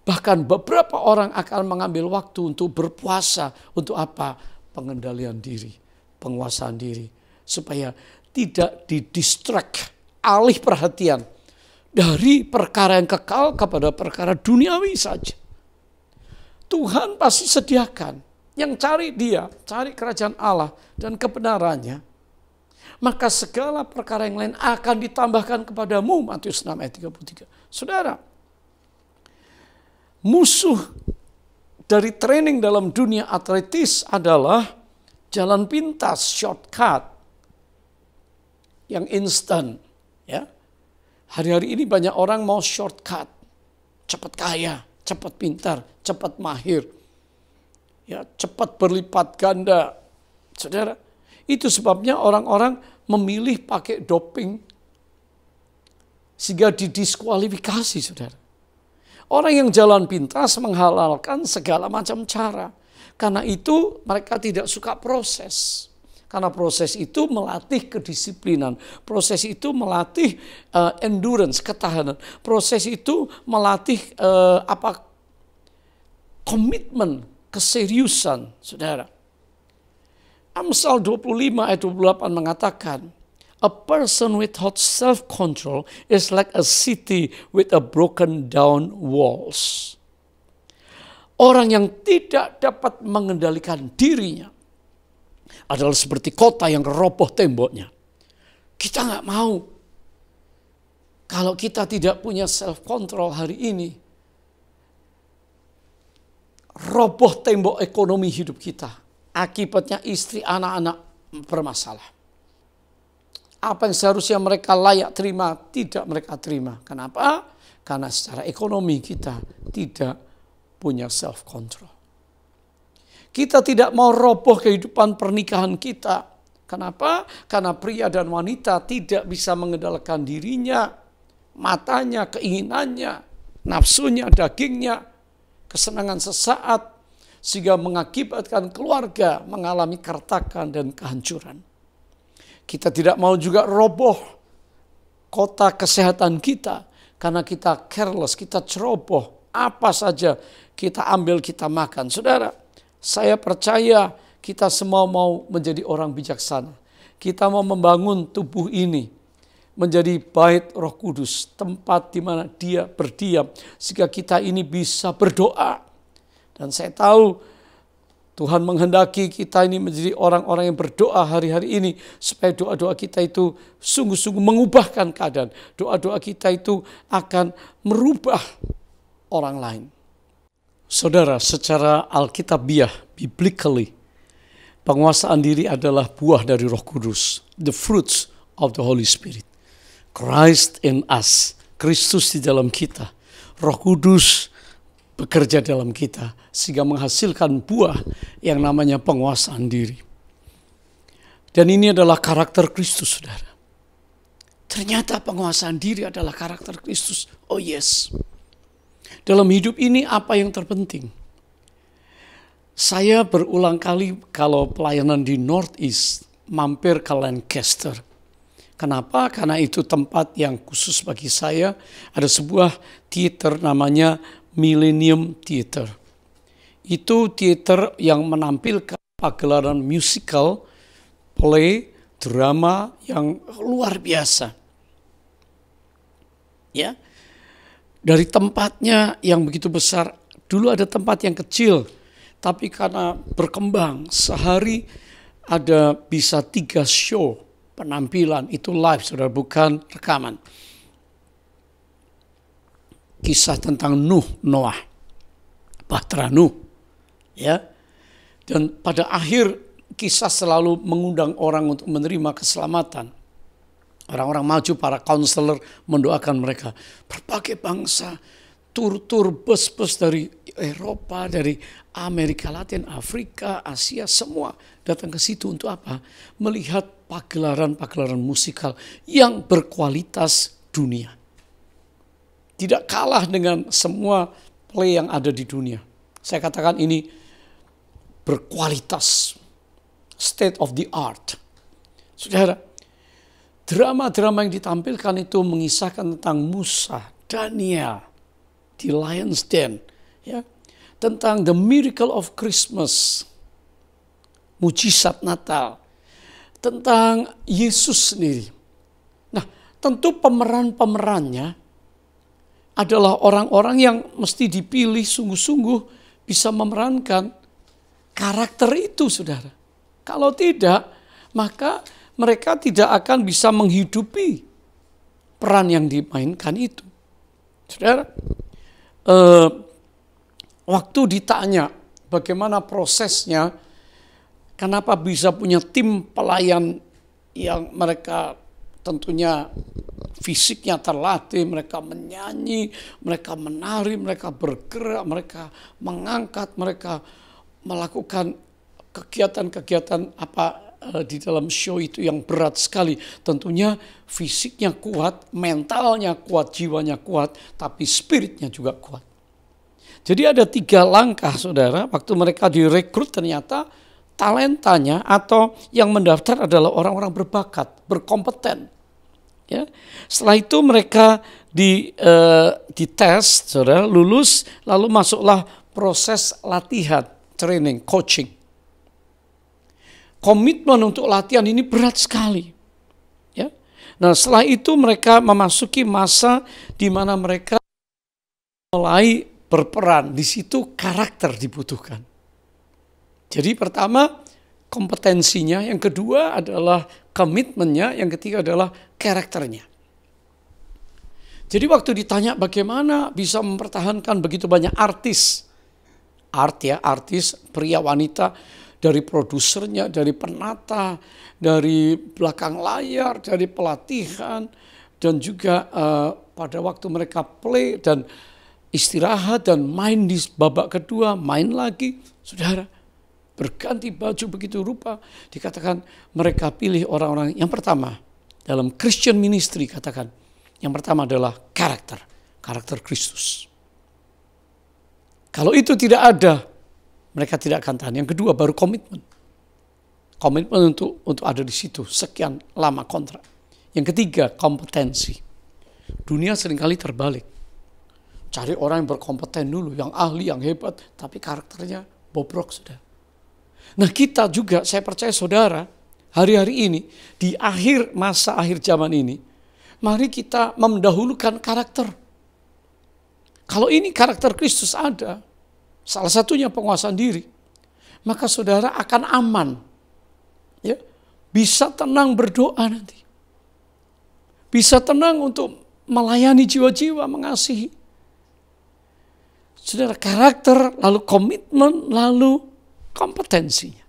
bahkan beberapa orang akan mengambil waktu untuk berpuasa. Untuk apa? Pengendalian diri, penguasaan diri. Supaya tidak didistract, alih perhatian dari perkara yang kekal kepada perkara duniawi saja. Tuhan pasti sediakan. Yang cari Dia, cari kerajaan Allah dan kebenarannya, maka segala perkara yang lain akan ditambahkan kepadamu. Matius 6 ayat 33. Saudara, musuh dari training dalam dunia atletis adalah jalan pintas, shortcut, yang instan. Ya. Hari-hari ini banyak orang mau shortcut, cepat kaya, cepat pintar, cepat mahir, ya, cepat berlipat ganda. Saudara, itu sebabnya orang-orang memilih pakai doping sehingga didiskualifikasi, saudara. Orang yang jalan pintas menghalalkan segala macam cara. Karena itu mereka tidak suka proses. Karena proses itu melatih kedisiplinan. Proses itu melatih endurance, ketahanan. Proses itu melatih komitmen, keseriusan, saudara. Amsal 25 ayat 28 mengatakan, a person without self-control is like a city with a broken down walls. Orang yang tidak dapat mengendalikan dirinya adalah seperti kota yang roboh temboknya. Kita nggak mau. Kalau kita tidak punya self-control hari ini, roboh tembok ekonomi hidup kita. Akibatnya istri, anak-anak bermasalah. Apa yang seharusnya mereka layak terima, tidak mereka terima. Kenapa? Karena secara ekonomi kita tidak punya self-control. Kita tidak mau roboh kehidupan pernikahan kita. Kenapa? Karena pria dan wanita tidak bisa mengendalikan dirinya, matanya, keinginannya, nafsunya, dagingnya, kesenangan sesaat, sehingga mengakibatkan keluarga mengalami keretakan dan kehancuran. Kita tidak mau juga roboh kota kesehatan kita, karena kita careless, kita ceroboh, apa saja kita ambil, kita makan. Saudara, saya percaya kita semua mau menjadi orang bijaksana. Kita mau membangun tubuh ini menjadi bait Roh Kudus, tempat di mana Dia berdiam, sehingga kita ini bisa berdoa. Dan saya tahu Tuhan menghendaki kita ini menjadi orang-orang yang berdoa hari-hari ini, supaya doa-doa kita itu sungguh-sungguh mengubahkan keadaan. Doa-doa kita itu akan merubah orang lain. Saudara, secara alkitabiah, biblically, penguasaan diri adalah buah dari Roh Kudus, the fruits of the Holy Spirit. Christ in us, Kristus di dalam kita, Roh Kudus bekerja dalam kita, sehingga menghasilkan buah yang namanya penguasaan diri. Dan ini adalah karakter Kristus, saudara. Ternyata penguasaan diri adalah karakter Kristus. Oh yes. Dalam hidup ini apa yang terpenting? Saya berulang kali kalau pelayanan di Northeast mampir ke Lancaster. Kenapa? Karena itu tempat yang khusus bagi saya. Ada sebuah teater namanya Millennium Theater. Itu teater yang menampilkan pagelaran musical, play, drama yang luar biasa. Ya. Dari tempatnya yang begitu besar, dulu ada tempat yang kecil, tapi karena berkembang, sehari ada bisa 3 show penampilan, itu live, saudara, bukan rekaman. Kisah tentang Noah, Bahtera Nuh, ya. Dan pada akhir kisah selalu mengundang orang untuk menerima keselamatan. Orang-orang maju, para konselor mendoakan mereka. Berbagai bangsa, tur-tur bus-bus dari Eropa, dari Amerika Latin, Afrika, Asia, semua datang ke situ untuk apa? Melihat pagelaran-pagelaran musikal yang berkualitas dunia. Tidak kalah dengan semua play yang ada di dunia. Saya katakan ini berkualitas, state of the art. Saudara, drama-drama yang ditampilkan itu mengisahkan tentang Musa, Daniel di Lion's Den, ya, tentang the miracle of Christmas, mujizat Natal, tentang Yesus sendiri. Nah, tentu pemeran-pemerannya adalah orang-orang yang mesti dipilih sungguh-sungguh bisa memerankan karakter itu, saudara. Kalau tidak, maka mereka tidak akan bisa menghidupi peran yang dimainkan itu. Saudara, waktu ditanya bagaimana prosesnya, kenapa bisa punya tim pelayan yang mereka tentunya fisiknya terlatih, mereka menyanyi, mereka menari, mereka bergerak, mereka mengangkat, mereka melakukan kegiatan-kegiatan di dalam show itu yang berat sekali. Tentunya fisiknya kuat, mentalnya kuat, jiwanya kuat, tapi spiritnya juga kuat. Jadi ada 3 langkah, saudara. Waktu mereka direkrut ternyata talentanya atau yang mendaftar adalah orang-orang berbakat, berkompeten. Ya. Setelah itu mereka dites, saudara, lulus, lalu masuklah proses latihan, training, coaching. Komitmen untuk latihan ini berat sekali. Ya. Nah, setelah itu mereka memasuki masa di mana mereka mulai berperan. Di situ karakter dibutuhkan. Jadi pertama kompetensinya, yang kedua adalah komitmennya, yang ketiga adalah karakternya. Jadi waktu ditanya bagaimana bisa mempertahankan begitu banyak artis, artis, pria wanita, dari produsernya, dari penata, dari belakang layar, dari pelatihan, dan juga pada waktu mereka play dan istirahat dan main di babak kedua, main lagi, saudara, berganti baju begitu rupa. Dikatakan mereka pilih orang-orang yang pertama dalam Christian ministry, katakan yang pertama adalah karakter Kristus. Kalau itu tidak ada, mereka tidak akan tahan. Yang kedua baru komitmen untuk ada di situ sekian lama kontrak. Yang ketiga kompetensi. Dunia seringkali terbalik. Cari orang yang berkompeten dulu, yang ahli, yang hebat, tapi karakternya bobrok, sudah. Nah, kita juga, saya percaya saudara, hari-hari ini di masa akhir zaman ini, mari kita mendahulukan karakter. Kalau ini karakter Kristus ada, salah satunya penguasaan diri, maka saudara akan aman. Ya, bisa tenang berdoa nanti. Bisa tenang untuk melayani jiwa-jiwa, mengasihi. Saudara, karakter, lalu komitmen, lalu kompetensinya.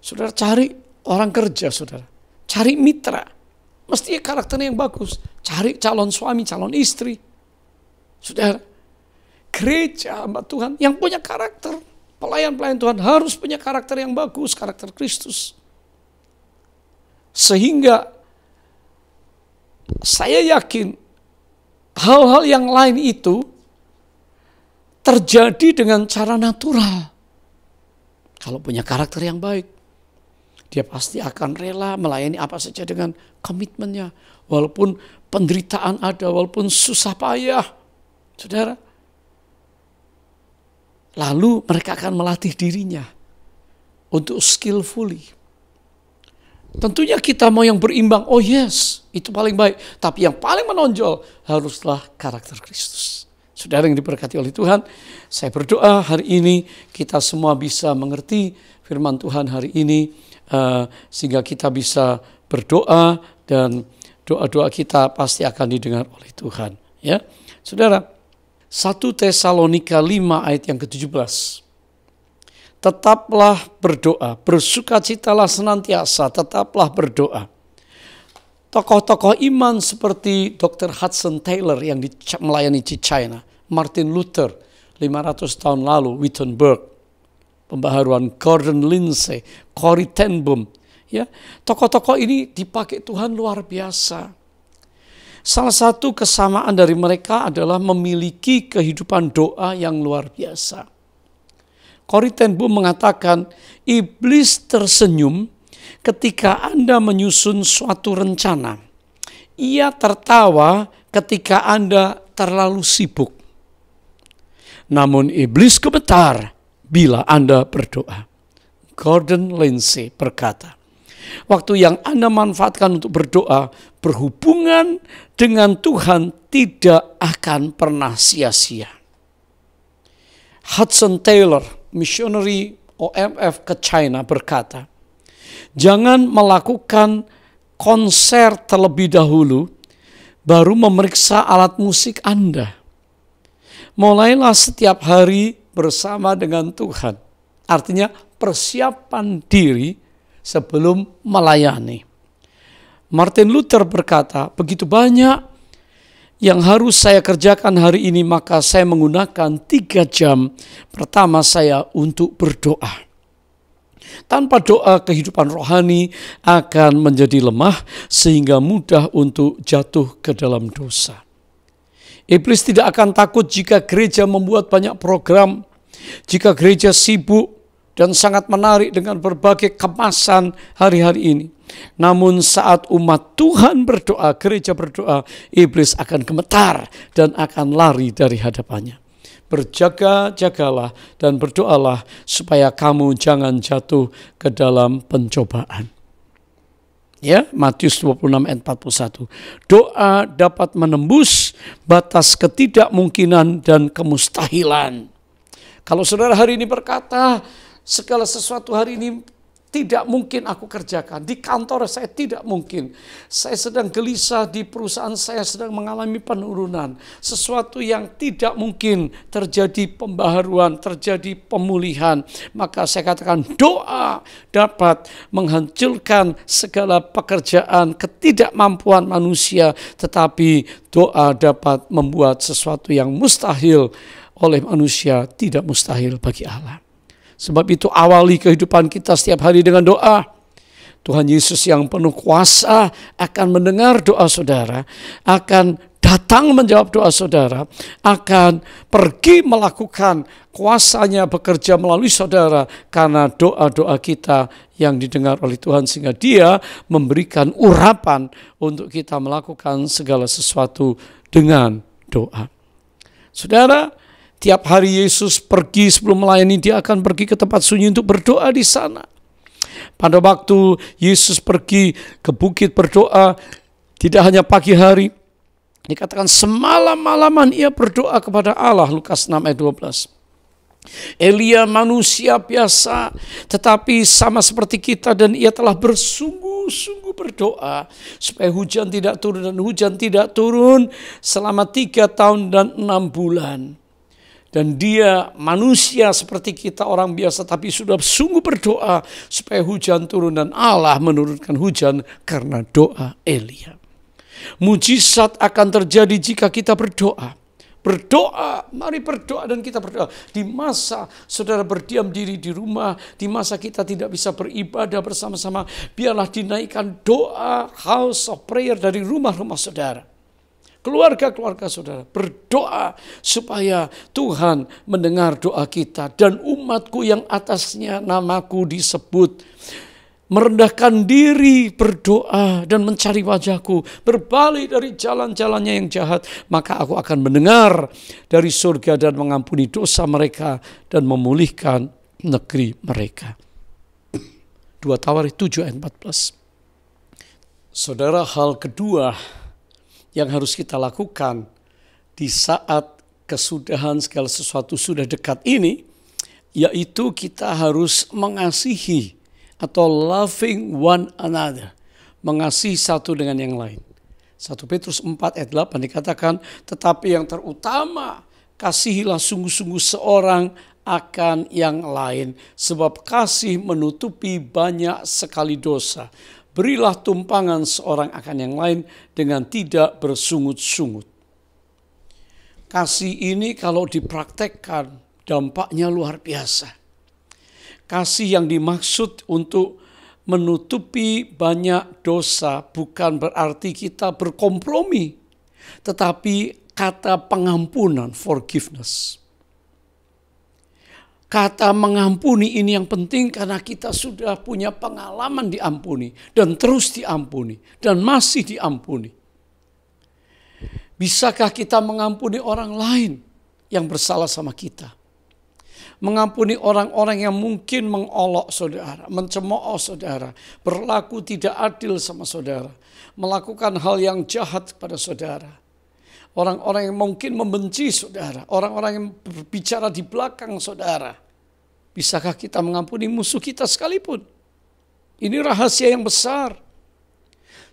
Saudara, cari orang kerja, saudara. Cari mitra. Mestinya karakternya yang bagus. Cari calon suami, calon istri. Saudara, gereja hamba Tuhan yang punya karakter. Pelayan-pelayan Tuhan harus punya karakter yang bagus, karakter Kristus. Sehingga saya yakin hal-hal yang lain itu terjadi dengan cara natural. Kalau punya karakter yang baik, dia pasti akan rela melayani apa saja dengan komitmennya. Walaupun penderitaan ada, walaupun susah payah. Saudara. Lalu mereka akan melatih dirinya untuk skillfully. Tentunya kita mau yang berimbang. Oh yes, itu paling baik. Tapi yang paling menonjol haruslah karakter Kristus. Saudara yang diberkati oleh Tuhan, saya berdoa hari ini kita semua bisa mengerti firman Tuhan hari ini. Sehingga kita bisa berdoa dan doa-doa kita pasti akan didengar oleh Tuhan. Ya, saudara, 1 Tesalonika 5 ayat yang ke-17. Tetaplah berdoa, bersukacitalah senantiasa, tetaplah berdoa. Tokoh-tokoh iman seperti Dr. Hudson Taylor yang melayani di China, Martin Luther 500 tahun lalu, Wittenberg, pembaharuan Gordon Lindsay, Corrie ten Boom, ya, tokoh-tokoh ini dipakai Tuhan luar biasa. Salah satu kesamaan dari mereka adalah memiliki kehidupan doa yang luar biasa. Corrie ten Boom mengatakan, iblis tersenyum ketika Anda menyusun suatu rencana. Ia tertawa ketika Anda terlalu sibuk. Namun iblis gemetar bila Anda berdoa. Gordon Lindsay berkata, waktu yang Anda manfaatkan untuk berdoa, berhubungan dengan Tuhan tidak akan pernah sia-sia. Hudson Taylor, missionary OMF ke China, berkata, jangan melakukan konser terlebih dahulu, baru memeriksa alat musik Anda. Mulailah setiap hari bersama dengan Tuhan. Artinya persiapan diri sebelum melayani. Martin Luther berkata, begitu banyak yang harus saya kerjakan hari ini, maka saya menggunakan 3 jam pertama saya untuk berdoa. Tanpa doa, kehidupan rohani akan menjadi lemah sehingga mudah untuk jatuh ke dalam dosa. Iblis tidak akan takut jika gereja membuat banyak program, jika gereja sibuk dan sangat menarik dengan berbagai kemasan hari-hari ini. Namun saat umat Tuhan berdoa, gereja berdoa, iblis akan gemetar dan akan lari dari hadapannya. Berjaga-jagalah dan berdoalah supaya kamu jangan jatuh ke dalam pencobaan. Ya, Matius 26 ayat 41. Doa dapat menembus batas ketidakmungkinan dan kemustahilan. Kalau saudara hari ini berkata, segala sesuatu hari ini tidak mungkin aku kerjakan. Di kantor saya tidak mungkin. Saya sedang gelisah, di perusahaan saya sedang mengalami penurunan. Sesuatu yang tidak mungkin terjadi pembaharuan, terjadi pemulihan. Maka saya katakan doa dapat menghancurkan segala pekerjaan, ketidakmampuan manusia. Tetapi doa dapat membuat sesuatu yang mustahil oleh manusia tidak mustahil bagi Allah. Sebab itu awali kehidupan kita setiap hari dengan doa. Tuhan Yesus yang penuh kuasa akan mendengar doa saudara, akan datang menjawab doa saudara, akan pergi melakukan kuasanya bekerja melalui saudara karena doa-doa kita yang didengar oleh Tuhan sehingga Dia memberikan urapan untuk kita melakukan segala sesuatu dengan doa. Saudara, tiap hari Yesus pergi sebelum melayani, Dia akan pergi ke tempat sunyi untuk berdoa di sana. Pada waktu Yesus pergi ke bukit berdoa, tidak hanya pagi hari, dikatakan semalam-malaman Ia berdoa kepada Allah, Lukas 6 ayat 12. Elia manusia biasa, tetapi sama seperti kita, dan ia telah bersungguh-sungguh berdoa supaya hujan tidak turun, dan hujan tidak turun selama 3 tahun dan 6 bulan. Dan dia manusia seperti kita orang biasa, tapi sudah sungguh berdoa supaya hujan turun, dan Allah menurunkan hujan karena doa Elia. Mujizat akan terjadi jika kita berdoa. Berdoa, mari berdoa dan kita berdoa. Di masa saudara berdiam diri di rumah, di masa kita tidak bisa beribadah bersama-sama, biarlah dinaikkan doa house of prayer dari rumah-rumah saudara. Keluarga-keluarga saudara berdoa supaya Tuhan mendengar doa kita, dan umatku yang atasnya namaku disebut merendahkan diri, berdoa dan mencari wajahku, berbalik dari jalan-jalannya yang jahat, maka aku akan mendengar dari surga dan mengampuni dosa mereka dan memulihkan negeri mereka. 2 Tawarik 7 ayat 14. Saudara, hal kedua yang harus kita lakukan di saat kesudahan segala sesuatu sudah dekat ini, yaitu kita harus mengasihi atau loving one another, mengasihi satu dengan yang lain. 1 Petrus 4 ayat 8 dikatakan, tetapi yang terutama kasihilah sungguh-sungguh seorang akan yang lain, sebab kasih menutupi banyak sekali dosa. Berilah tumpangan seorang akan yang lain dengan tidak bersungut-sungut. Kasih ini kalau dipraktekkan dampaknya luar biasa. Kasih yang dimaksud untuk menutupi banyak dosa bukan berarti kita berkompromi, tetapi kata pengampunan, forgiveness. Kata mengampuni ini yang penting karena kita sudah punya pengalaman diampuni dan terus diampuni dan masih diampuni. Bisakah kita mengampuni orang lain yang bersalah sama kita? Mengampuni orang-orang yang mungkin mengolok saudara, mencemooh saudara, berlaku tidak adil sama saudara, melakukan hal yang jahat pada saudara. orang-orang yang mungkin membenci saudara, orang-orang yang berbicara di belakang saudara. Bisakah kita mengampuni musuh kita sekalipun? Ini rahasia yang besar.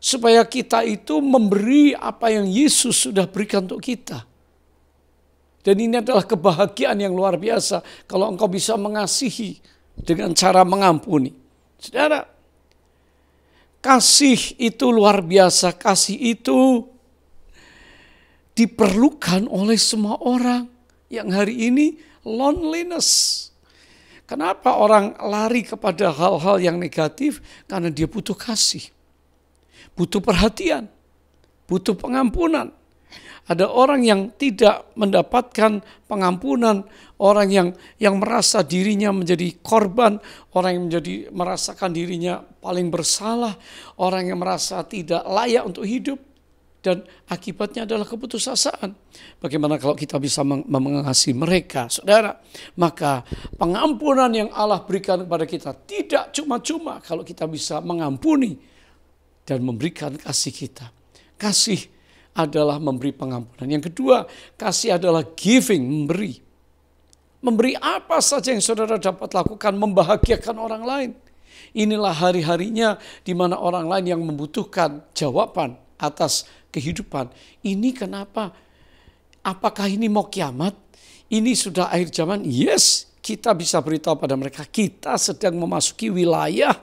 Supaya kita itu memberi apa yang Yesus sudah berikan untuk kita. Dan ini adalah kebahagiaan yang luar biasa kalau engkau bisa mengasihi dengan cara mengampuni. Saudara, kasih itu luar biasa. Kasih itu diperlukan oleh semua orang yang hari ini loneliness. Kenapa orang lari kepada hal-hal yang negatif? Karena dia butuh kasih, butuh perhatian, butuh pengampunan. Ada orang yang tidak mendapatkan pengampunan, orang yang merasa dirinya menjadi korban, orang yang merasakan dirinya paling bersalah, orang yang merasa tidak layak untuk hidup. Dan akibatnya adalah keputusasaan. Bagaimana kalau kita bisa mengasihi mereka, saudara? Maka pengampunan yang Allah berikan kepada kita tidak cuma-cuma kalau kita bisa mengampuni dan memberikan kasih kita. Kasih adalah memberi pengampunan. Yang kedua, kasih adalah giving, memberi. Memberi apa saja yang saudara dapat lakukan, membahagiakan orang lain. Inilah hari-harinya di mana orang lain yang membutuhkan jawaban atas kehidupan. Ini kenapa? Apakah ini mau kiamat? Ini sudah akhir zaman? Yes, kita bisa beritahu pada mereka. Kita sedang memasuki wilayah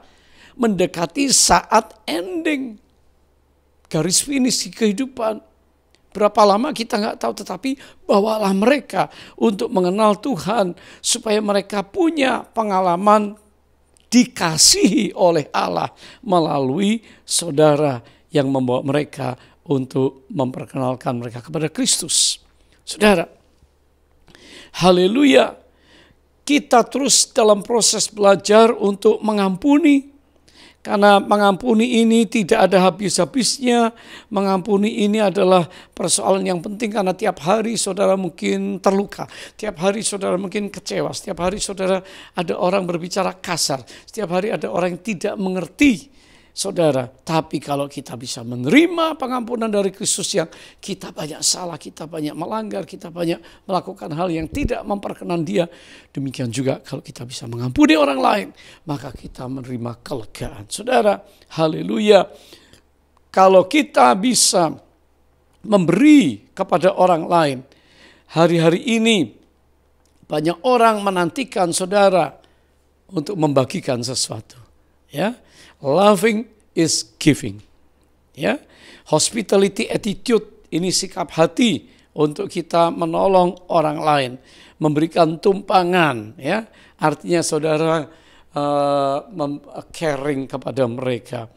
mendekati saat ending. Garis finish di kehidupan. Berapa lama kita nggak tahu, tetapi bawalah mereka untuk mengenal Tuhan. Supaya mereka punya pengalaman dikasihi oleh Allah melalui saudara yang membawa mereka untuk memperkenalkan mereka kepada Kristus. Saudara, haleluya, kita terus dalam proses belajar untuk mengampuni. Karena mengampuni ini tidak ada habis-habisnya. Mengampuni ini adalah persoalan yang penting karena tiap hari saudara mungkin terluka. Tiap hari saudara mungkin kecewa. Setiap hari saudara ada orang berbicara kasar. Setiap hari ada orang yang tidak mengerti saudara. Tapi kalau kita bisa menerima pengampunan dari Kristus yang kita banyak salah, kita banyak melanggar, kita banyak melakukan hal yang tidak memperkenan Dia. Demikian juga kalau kita bisa mengampuni orang lain, maka kita menerima kelegaan. Saudara, haleluya. Kalau kita bisa memberi kepada orang lain, hari-hari ini banyak orang menantikan saudara untuk membagikan sesuatu. Ya, loving is giving. Ya, hospitality attitude, ini sikap hati untuk kita menolong orang lain, memberikan tumpangan. Ya, artinya saudara caring kepada mereka.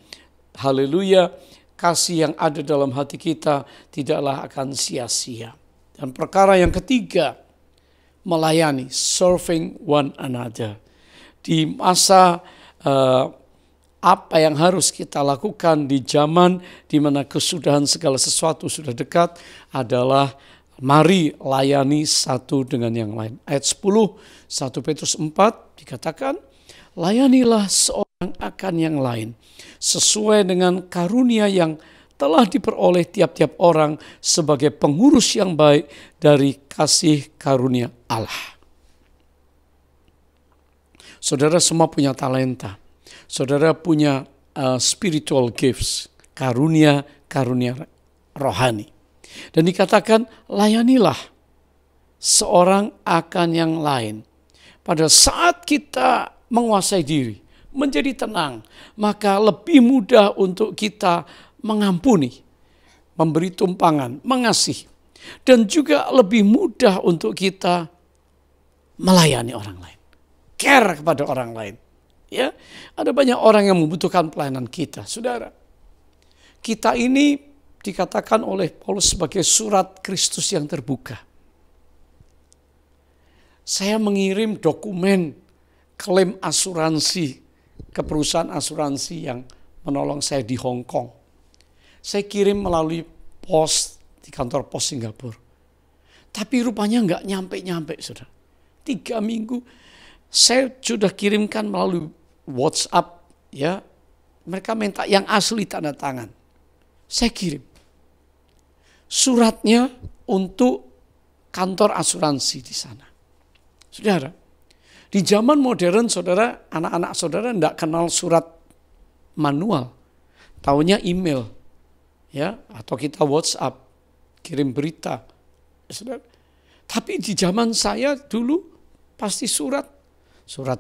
Haleluya, kasih yang ada dalam hati kita tidaklah akan sia-sia. Dan perkara yang ketiga, melayani, serving one another. Di masa apa yang harus kita lakukan di zaman di mana kesudahan segala sesuatu sudah dekat adalah mari layani satu dengan yang lain. Ayat 10, 1 Petrus 4 dikatakan, layanilah seorang akan yang lain sesuai dengan karunia yang telah diperoleh tiap-tiap orang sebagai pengurus yang baik dari kasih karunia Allah. Saudara semua punya talenta. Saudara punya spiritual gifts, karunia rohani. Dan dikatakan layanilah seorang akan yang lain. Pada saat kita menguasai diri, menjadi tenang, maka lebih mudah untuk kita mengampuni, memberi tumpangan, mengasihi. Dan juga lebih mudah untuk kita melayani orang lain, care kepada orang lain. Ya, ada banyak orang yang membutuhkan pelayanan kita, saudara. Kita ini dikatakan oleh Paulus sebagai surat Kristus yang terbuka. Saya mengirim dokumen klaim asuransi ke perusahaan asuransi yang menolong saya di Hong Kong. Saya kirim melalui pos di kantor pos Singapura. Tapi rupanya nggak nyampe-nyampe, saudara. 3 minggu saya sudah kirimkan melalui WhatsApp, ya. Mereka minta yang asli tanda tangan. Saya kirim. suratnya untuk kantor asuransi di sana. Saudara, di zaman modern saudara, anak-anak saudara tidak kenal surat manual, taunya email, ya, atau kita WhatsApp, kirim berita, saudara. Tapi di zaman saya dulu pasti surat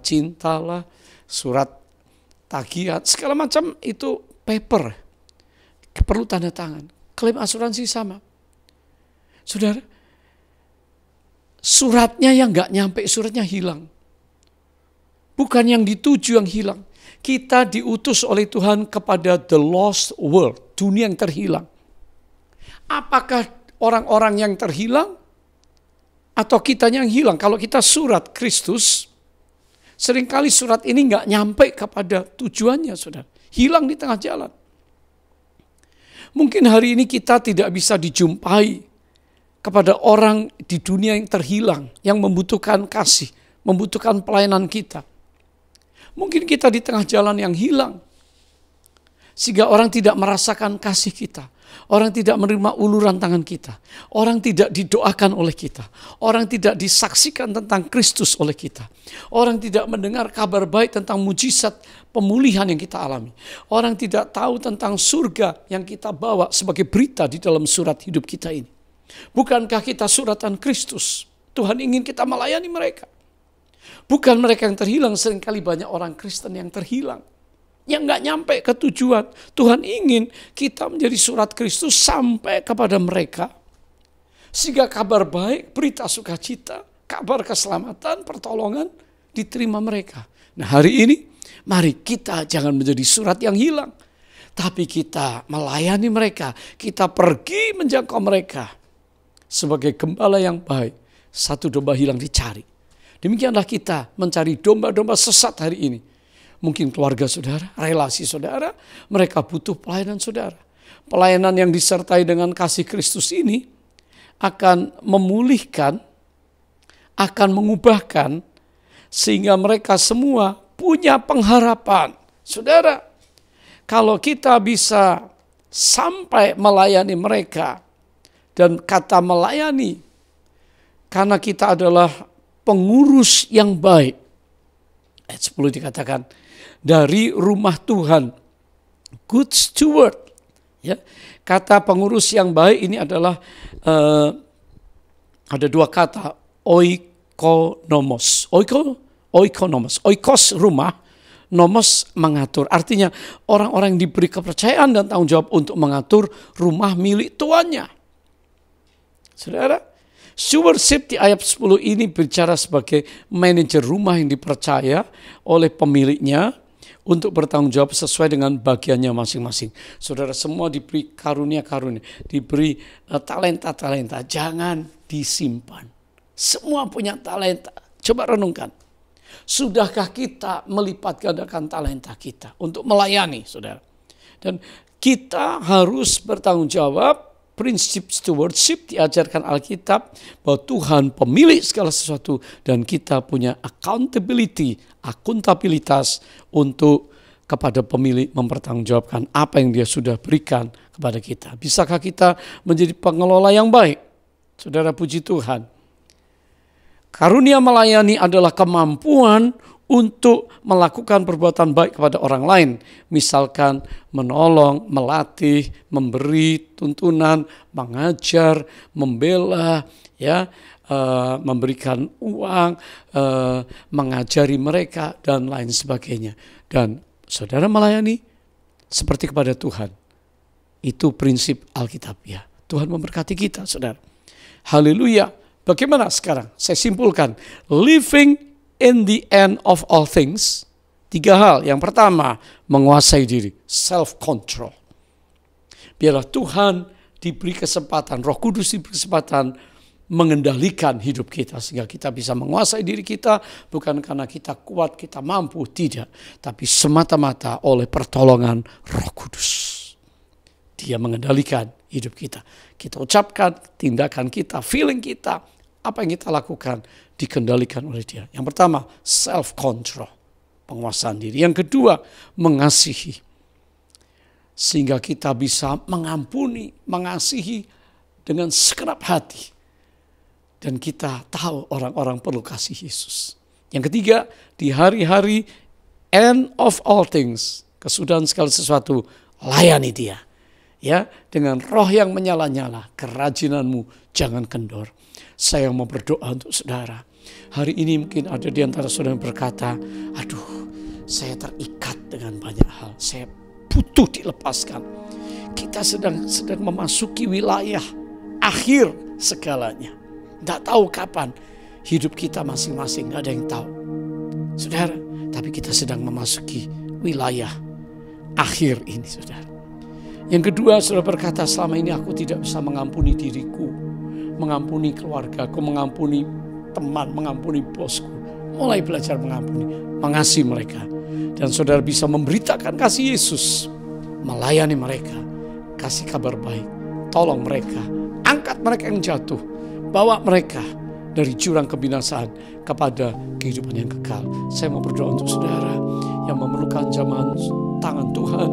cinta lah, surat tagihan, segala macam itu paper, perlu tanda tangan. Klaim asuransi sama, saudara. Suratnya yang nggak nyampe, suratnya hilang. Bukan yang dituju yang hilang. Kita diutus oleh Tuhan kepada the lost world, dunia yang terhilang. Apakah orang-orang yang terhilang atau kitanya yang hilang? Kalau kita surat Kristus, seringkali surat ini nggak nyampe kepada tujuannya, saudara. Hilang di tengah jalan. Mungkin hari ini kita tidak bisa dijumpai kepada orang di dunia yang terhilang, yang membutuhkan kasih, membutuhkan pelayanan kita. Mungkin kita di tengah jalan yang hilang, sehingga orang tidak merasakan kasih kita. Orang tidak menerima uluran tangan kita. Orang tidak didoakan oleh kita. Orang tidak disaksikan tentang Kristus oleh kita. Orang tidak mendengar kabar baik tentang mujizat pemulihan yang kita alami. Orang tidak tahu tentang surga yang kita bawa sebagai berita di dalam surat hidup kita ini. Bukankah kita suratan Kristus? Tuhan ingin kita melayani mereka. Bukan mereka yang terhilang, seringkali banyak orang Kristen yang terhilang, yang nggak nyampe ke tujuan. Tuhan ingin kita menjadi surat Kristus sampai kepada mereka, sehingga kabar baik, berita sukacita, kabar keselamatan, pertolongan diterima mereka. Nah, hari ini mari kita jangan menjadi surat yang hilang, tapi kita melayani mereka. Kita pergi menjangkau mereka sebagai gembala yang baik. Satu domba hilang dicari. Demikianlah kita mencari domba-domba sesat hari ini. Mungkin keluarga saudara, relasi saudara, mereka butuh pelayanan saudara. Pelayanan yang disertai dengan kasih Kristus ini akan memulihkan, akan mengubahkan, sehingga mereka semua punya pengharapan. Saudara, kalau kita bisa sampai melayani mereka, dan kata melayani, karena kita adalah pengurus yang baik. Ayat 10 dikatakan, dari rumah Tuhan, good steward. Ya, kata pengurus yang baik ini adalah ada dua kata, oikonomos. Oikonomos, oikos rumah, nomos mengatur. Artinya orang-orang yang diberi kepercayaan dan tanggung jawab untuk mengatur rumah milik tuannya. Saudara, stewardship di ayat 10 ini bicara sebagai manajer rumah yang dipercaya oleh pemiliknya untuk bertanggung jawab sesuai dengan bagiannya masing-masing. Saudara, semua diberi karunia-karunia, diberi talenta-talenta, jangan disimpan. Semua punya talenta. Coba renungkan. Sudahkah kita melipat gandakan talenta kita untuk melayani, saudara? Dan kita harus bertanggung jawab. Prinsip stewardship diajarkan Alkitab bahwa Tuhan pemilik segala sesuatu dan kita punya accountability, akuntabilitas untuk kepada pemilik mempertanggungjawabkan apa yang dia sudah berikan kepada kita. Bisakah kita menjadi pengelola yang baik? Saudara, puji Tuhan. Karunia melayani adalah kemampuan untuk melakukan perbuatan baik kepada orang lain. Misalkan menolong, melatih, memberi tuntunan, mengajar, membela, ya, memberikan uang, mengajari mereka, dan lain sebagainya. Dan saudara melayani seperti kepada Tuhan. Itu prinsip Alkitab, ya. Tuhan memberkati kita, saudara. Haleluya. Bagaimana sekarang? Saya simpulkan. Living in the end of all things, tiga hal. Yang pertama, menguasai diri, self-control. Biarlah Tuhan diberi kesempatan, Roh Kudus diberi kesempatan mengendalikan hidup kita, sehingga kita bisa menguasai diri kita, bukan karena kita kuat, kita mampu, tidak. Tapi semata-mata oleh pertolongan Roh Kudus. Dia mengendalikan hidup kita. Kita ucapkan, tindakan kita, feeling kita, apa yang kita lakukan, dikendalikan oleh Dia. Yang pertama, self-control, penguasaan diri. Yang kedua, mengasihi. Sehingga kita bisa mengampuni, mengasihi dengan segenap hati. Dan kita tahu orang-orang perlu kasih Yesus. Yang ketiga, di hari-hari end of all things, kesudahan segala sesuatu, layani dia. Ya, dengan roh yang menyala-nyala, kerajinanmu jangan kendor. Saya mau berdoa untuk saudara. Hari ini mungkin ada di antara saudara yang berkata, aduh, saya terikat dengan banyak hal. Saya butuh dilepaskan. Kita sedang memasuki wilayah akhir segalanya. Tidak tahu kapan hidup kita masing-masing, tidak ada yang tahu. Saudara, tapi kita sedang memasuki wilayah akhir ini, saudara. Yang kedua, saudara berkata, selama ini aku tidak bisa mengampuni diriku, mengampuni keluargaku, mengampuni teman, mengampuni bosku. Mulai belajar mengampuni, mengasihi mereka. Dan saudara bisa memberitakan kasih Yesus, melayani mereka, kasih kabar baik, tolong mereka, angkat mereka yang jatuh, bawa mereka dari jurang kebinasaan kepada kehidupan yang kekal. Saya mau berdoa untuk saudara yang memerlukan jamahan tangan Tuhan,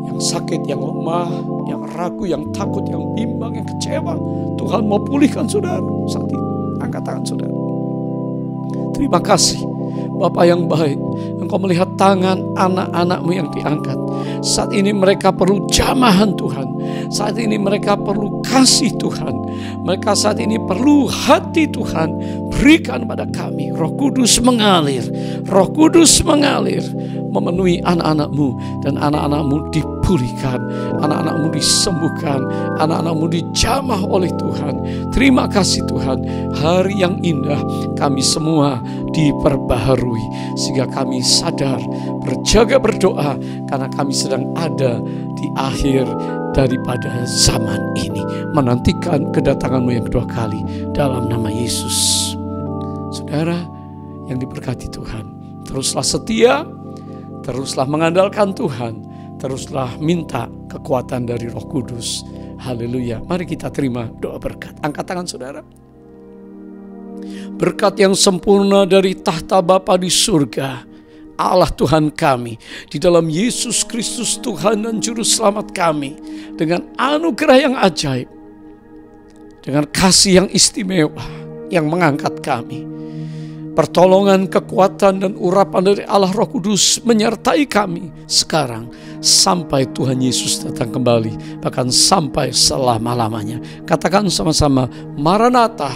yang sakit, yang lemah, yang ragu, yang takut, yang bimbang, yang kecewa. Tuhan mau pulihkan saudara saat ini. Angkat tangan saudara. Terima kasih Bapa yang baik, Engkau melihat tangan anak-anak-Mu yang diangkat. Saat ini mereka perlu jamahan Tuhan. Saat ini mereka perlu kasih Tuhan. Mereka saat ini perlu hati Tuhan. Berikan pada kami. Roh Kudus mengalir. Roh Kudus mengalir. Memenuhi anak-anak-Mu. Dan anak-anak-Mu dipulihkan. Anak-anak-Mu disembuhkan. Anak-anak-Mu dijamah oleh Tuhan. Terima kasih Tuhan. Hari yang indah kami semua diperbaharui. Sehingga kami sadar berjaga berdoa. Karena kami sedang ada di akhir daripada zaman ini. Menantikan kedatangan-Mu yang kedua kali. Dalam nama Yesus. Saudara yang diberkati Tuhan. Teruslah setia. Teruslah mengandalkan Tuhan. Teruslah minta kekuatan dari Roh Kudus. Haleluya. Mari kita terima doa berkat. Angkat tangan saudara. Berkat yang sempurna dari tahta Bapa di surga, Allah Tuhan kami, di dalam Yesus Kristus Tuhan dan Juru Selamat kami, dengan anugerah yang ajaib, dengan kasih yang istimewa yang mengangkat kami. Pertolongan, kekuatan, dan urapan dari Allah Roh Kudus menyertai kami sekarang sampai Tuhan Yesus datang kembali, bahkan sampai selama-lamanya. Katakan sama-sama, Maranatha,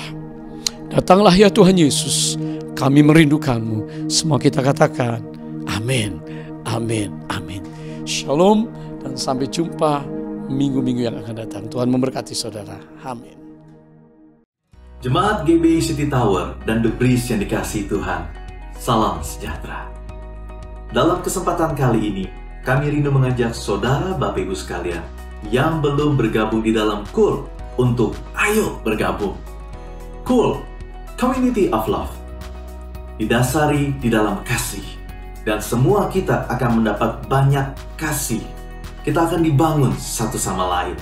datanglah ya Tuhan Yesus, kami merindukan-Mu. Semua kita katakan, amin, amin, amin. Shalom dan sampai jumpa minggu-minggu yang akan datang. Tuhan memberkati saudara. Amin. Jemaat GBI City Tower dan The Breeze yang dikasihi Tuhan, salam sejahtera. Dalam kesempatan kali ini, kami rindu mengajak saudara Bapak Ibu sekalian yang belum bergabung di dalam KUL untuk ayo bergabung. KUL, Community of Love, didasari di dalam kasih, dan semua kita akan mendapat banyak kasih. Kita akan dibangun satu sama lain.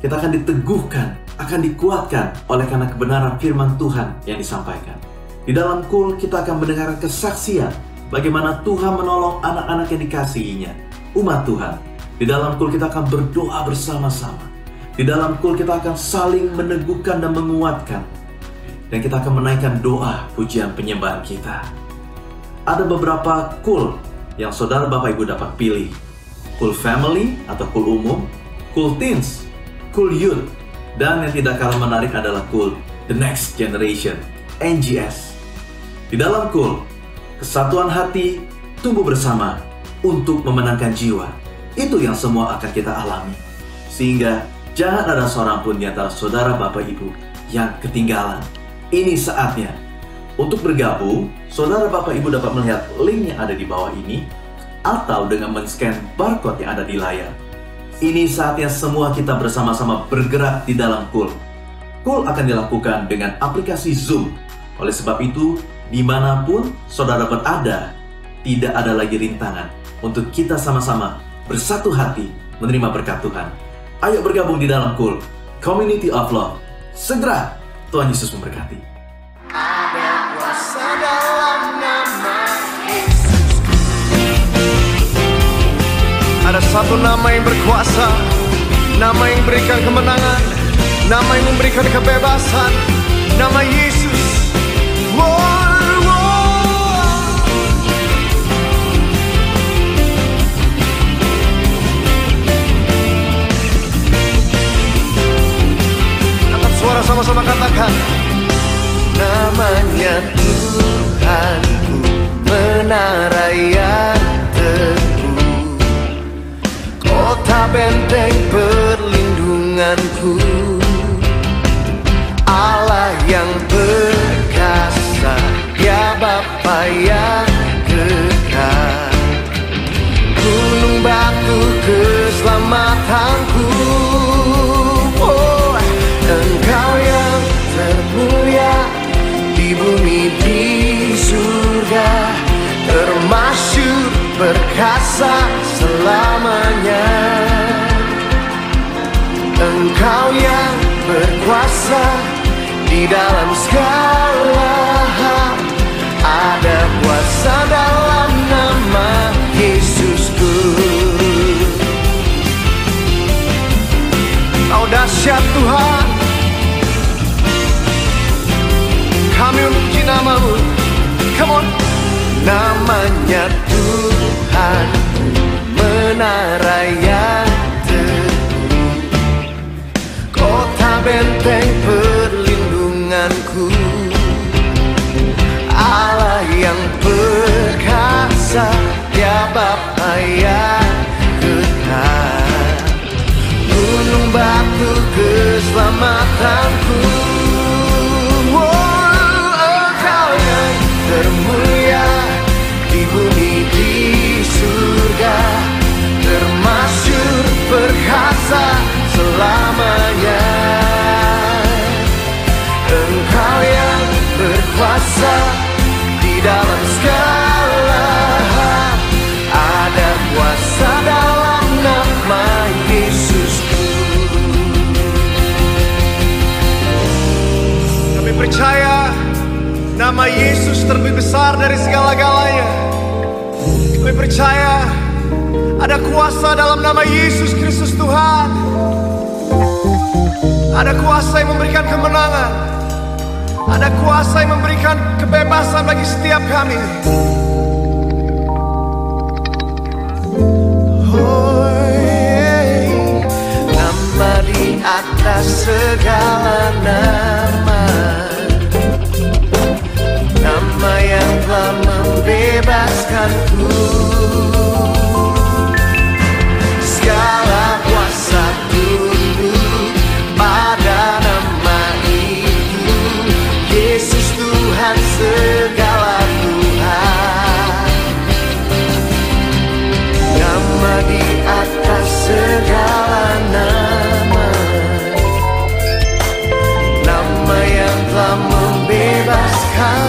Kita akan diteguhkan, akan dikuatkan oleh karena kebenaran firman Tuhan yang disampaikan. Di dalam KUL kita akan mendengarkan kesaksian bagaimana Tuhan menolong anak-anak yang dikasihinya, umat Tuhan. Di dalam KUL kita akan berdoa bersama-sama. Di dalam KUL kita akan saling meneguhkan dan menguatkan. Dan kita akan menaikkan doa pujian penyembahan kita. Ada beberapa KUL yang saudara Bapak Ibu dapat pilih. KUL Family atau KUL umum, KUL Teens, KUL Youth, dan yang tidak kalah menarik adalah KUL The Next Generation, NGS. Di dalam KUL, kesatuan hati tumbuh bersama untuk memenangkan jiwa. Itu yang semua akan kita alami. Sehingga jangan ada seorang pun di antara saudara Bapak Ibu yang ketinggalan. Ini saatnya untuk bergabung. Saudara Bapak Ibu dapat melihat link yang ada di bawah ini, atau dengan men-scan barcode yang ada di layar. Ini saatnya semua kita bersama-sama bergerak di dalam KUL. KUL akan dilakukan dengan aplikasi Zoom. Oleh sebab itu, dimanapun saudara berada, tidak ada lagi rintangan untuk kita sama-sama bersatu hati menerima berkat Tuhan. Ayo bergabung di dalam KUL, Community of Love. Segera Tuhan Yesus memberkati. Ada kuasa dalam nama Yesus. Ada satu nama yang berkuasa, nama yang berikan kemenangan, nama yang memberikan kebebasan, nama Yesus. Angkat suara sama-sama katakan, namanya Tuhanku, menara yang teguh, kota benteng perlindunganku, Allah yang perkasa, ya Bapa yang kekal, gunung batu keselamatanku. Oh, Engkau yang termulia di bumi di surga, termasyhur perkasa selamanya. Engkau yang berkuasa di dalam segala hal, ada kuasa dalam nama Yesusku. Kau dahsyat Tuhan, kami memuji namamu. Come on. Namanya Tuhan, menara yang teguh, kota benteng perlindunganku, Allah yang perkasa, ya Bapa yang kekal, gunung batu keselamatanku. Termulia di bumi di surga, termasyhur perkasa selamanya. Engkau yang berkuasa di dalam segala hal, ada kuasa dalam nama Yesusku. Kami percaya nama Yesus terlebih besar dari segala-galanya. Kami percaya ada kuasa dalam nama Yesus Kristus Tuhan. Ada kuasa yang memberikan kemenangan. Ada kuasa yang memberikan kebebasan bagi setiap kami. Oh, nama di atas segala nama, nama yang telah membebaskanku. Segala kuasa tunduk pada nama itu, Yesus Tuhan segala Tuhan. Nama di atas segala nama, nama yang telah membebaskan.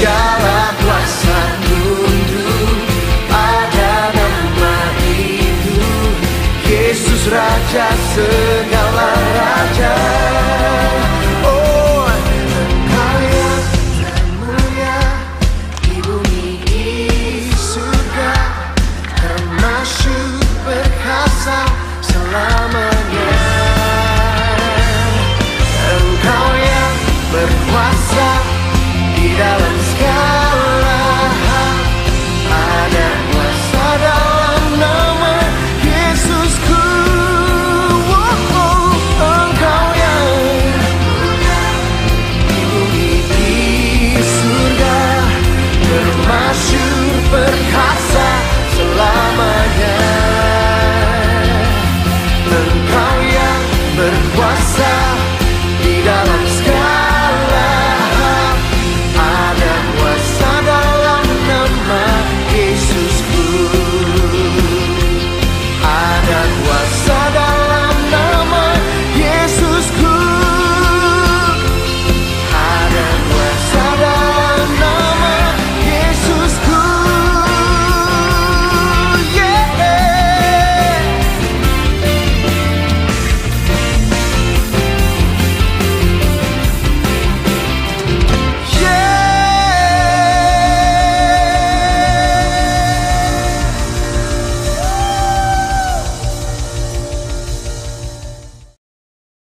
Segala kuasa tunduk pada nama itu, Yesus Raja segala raja.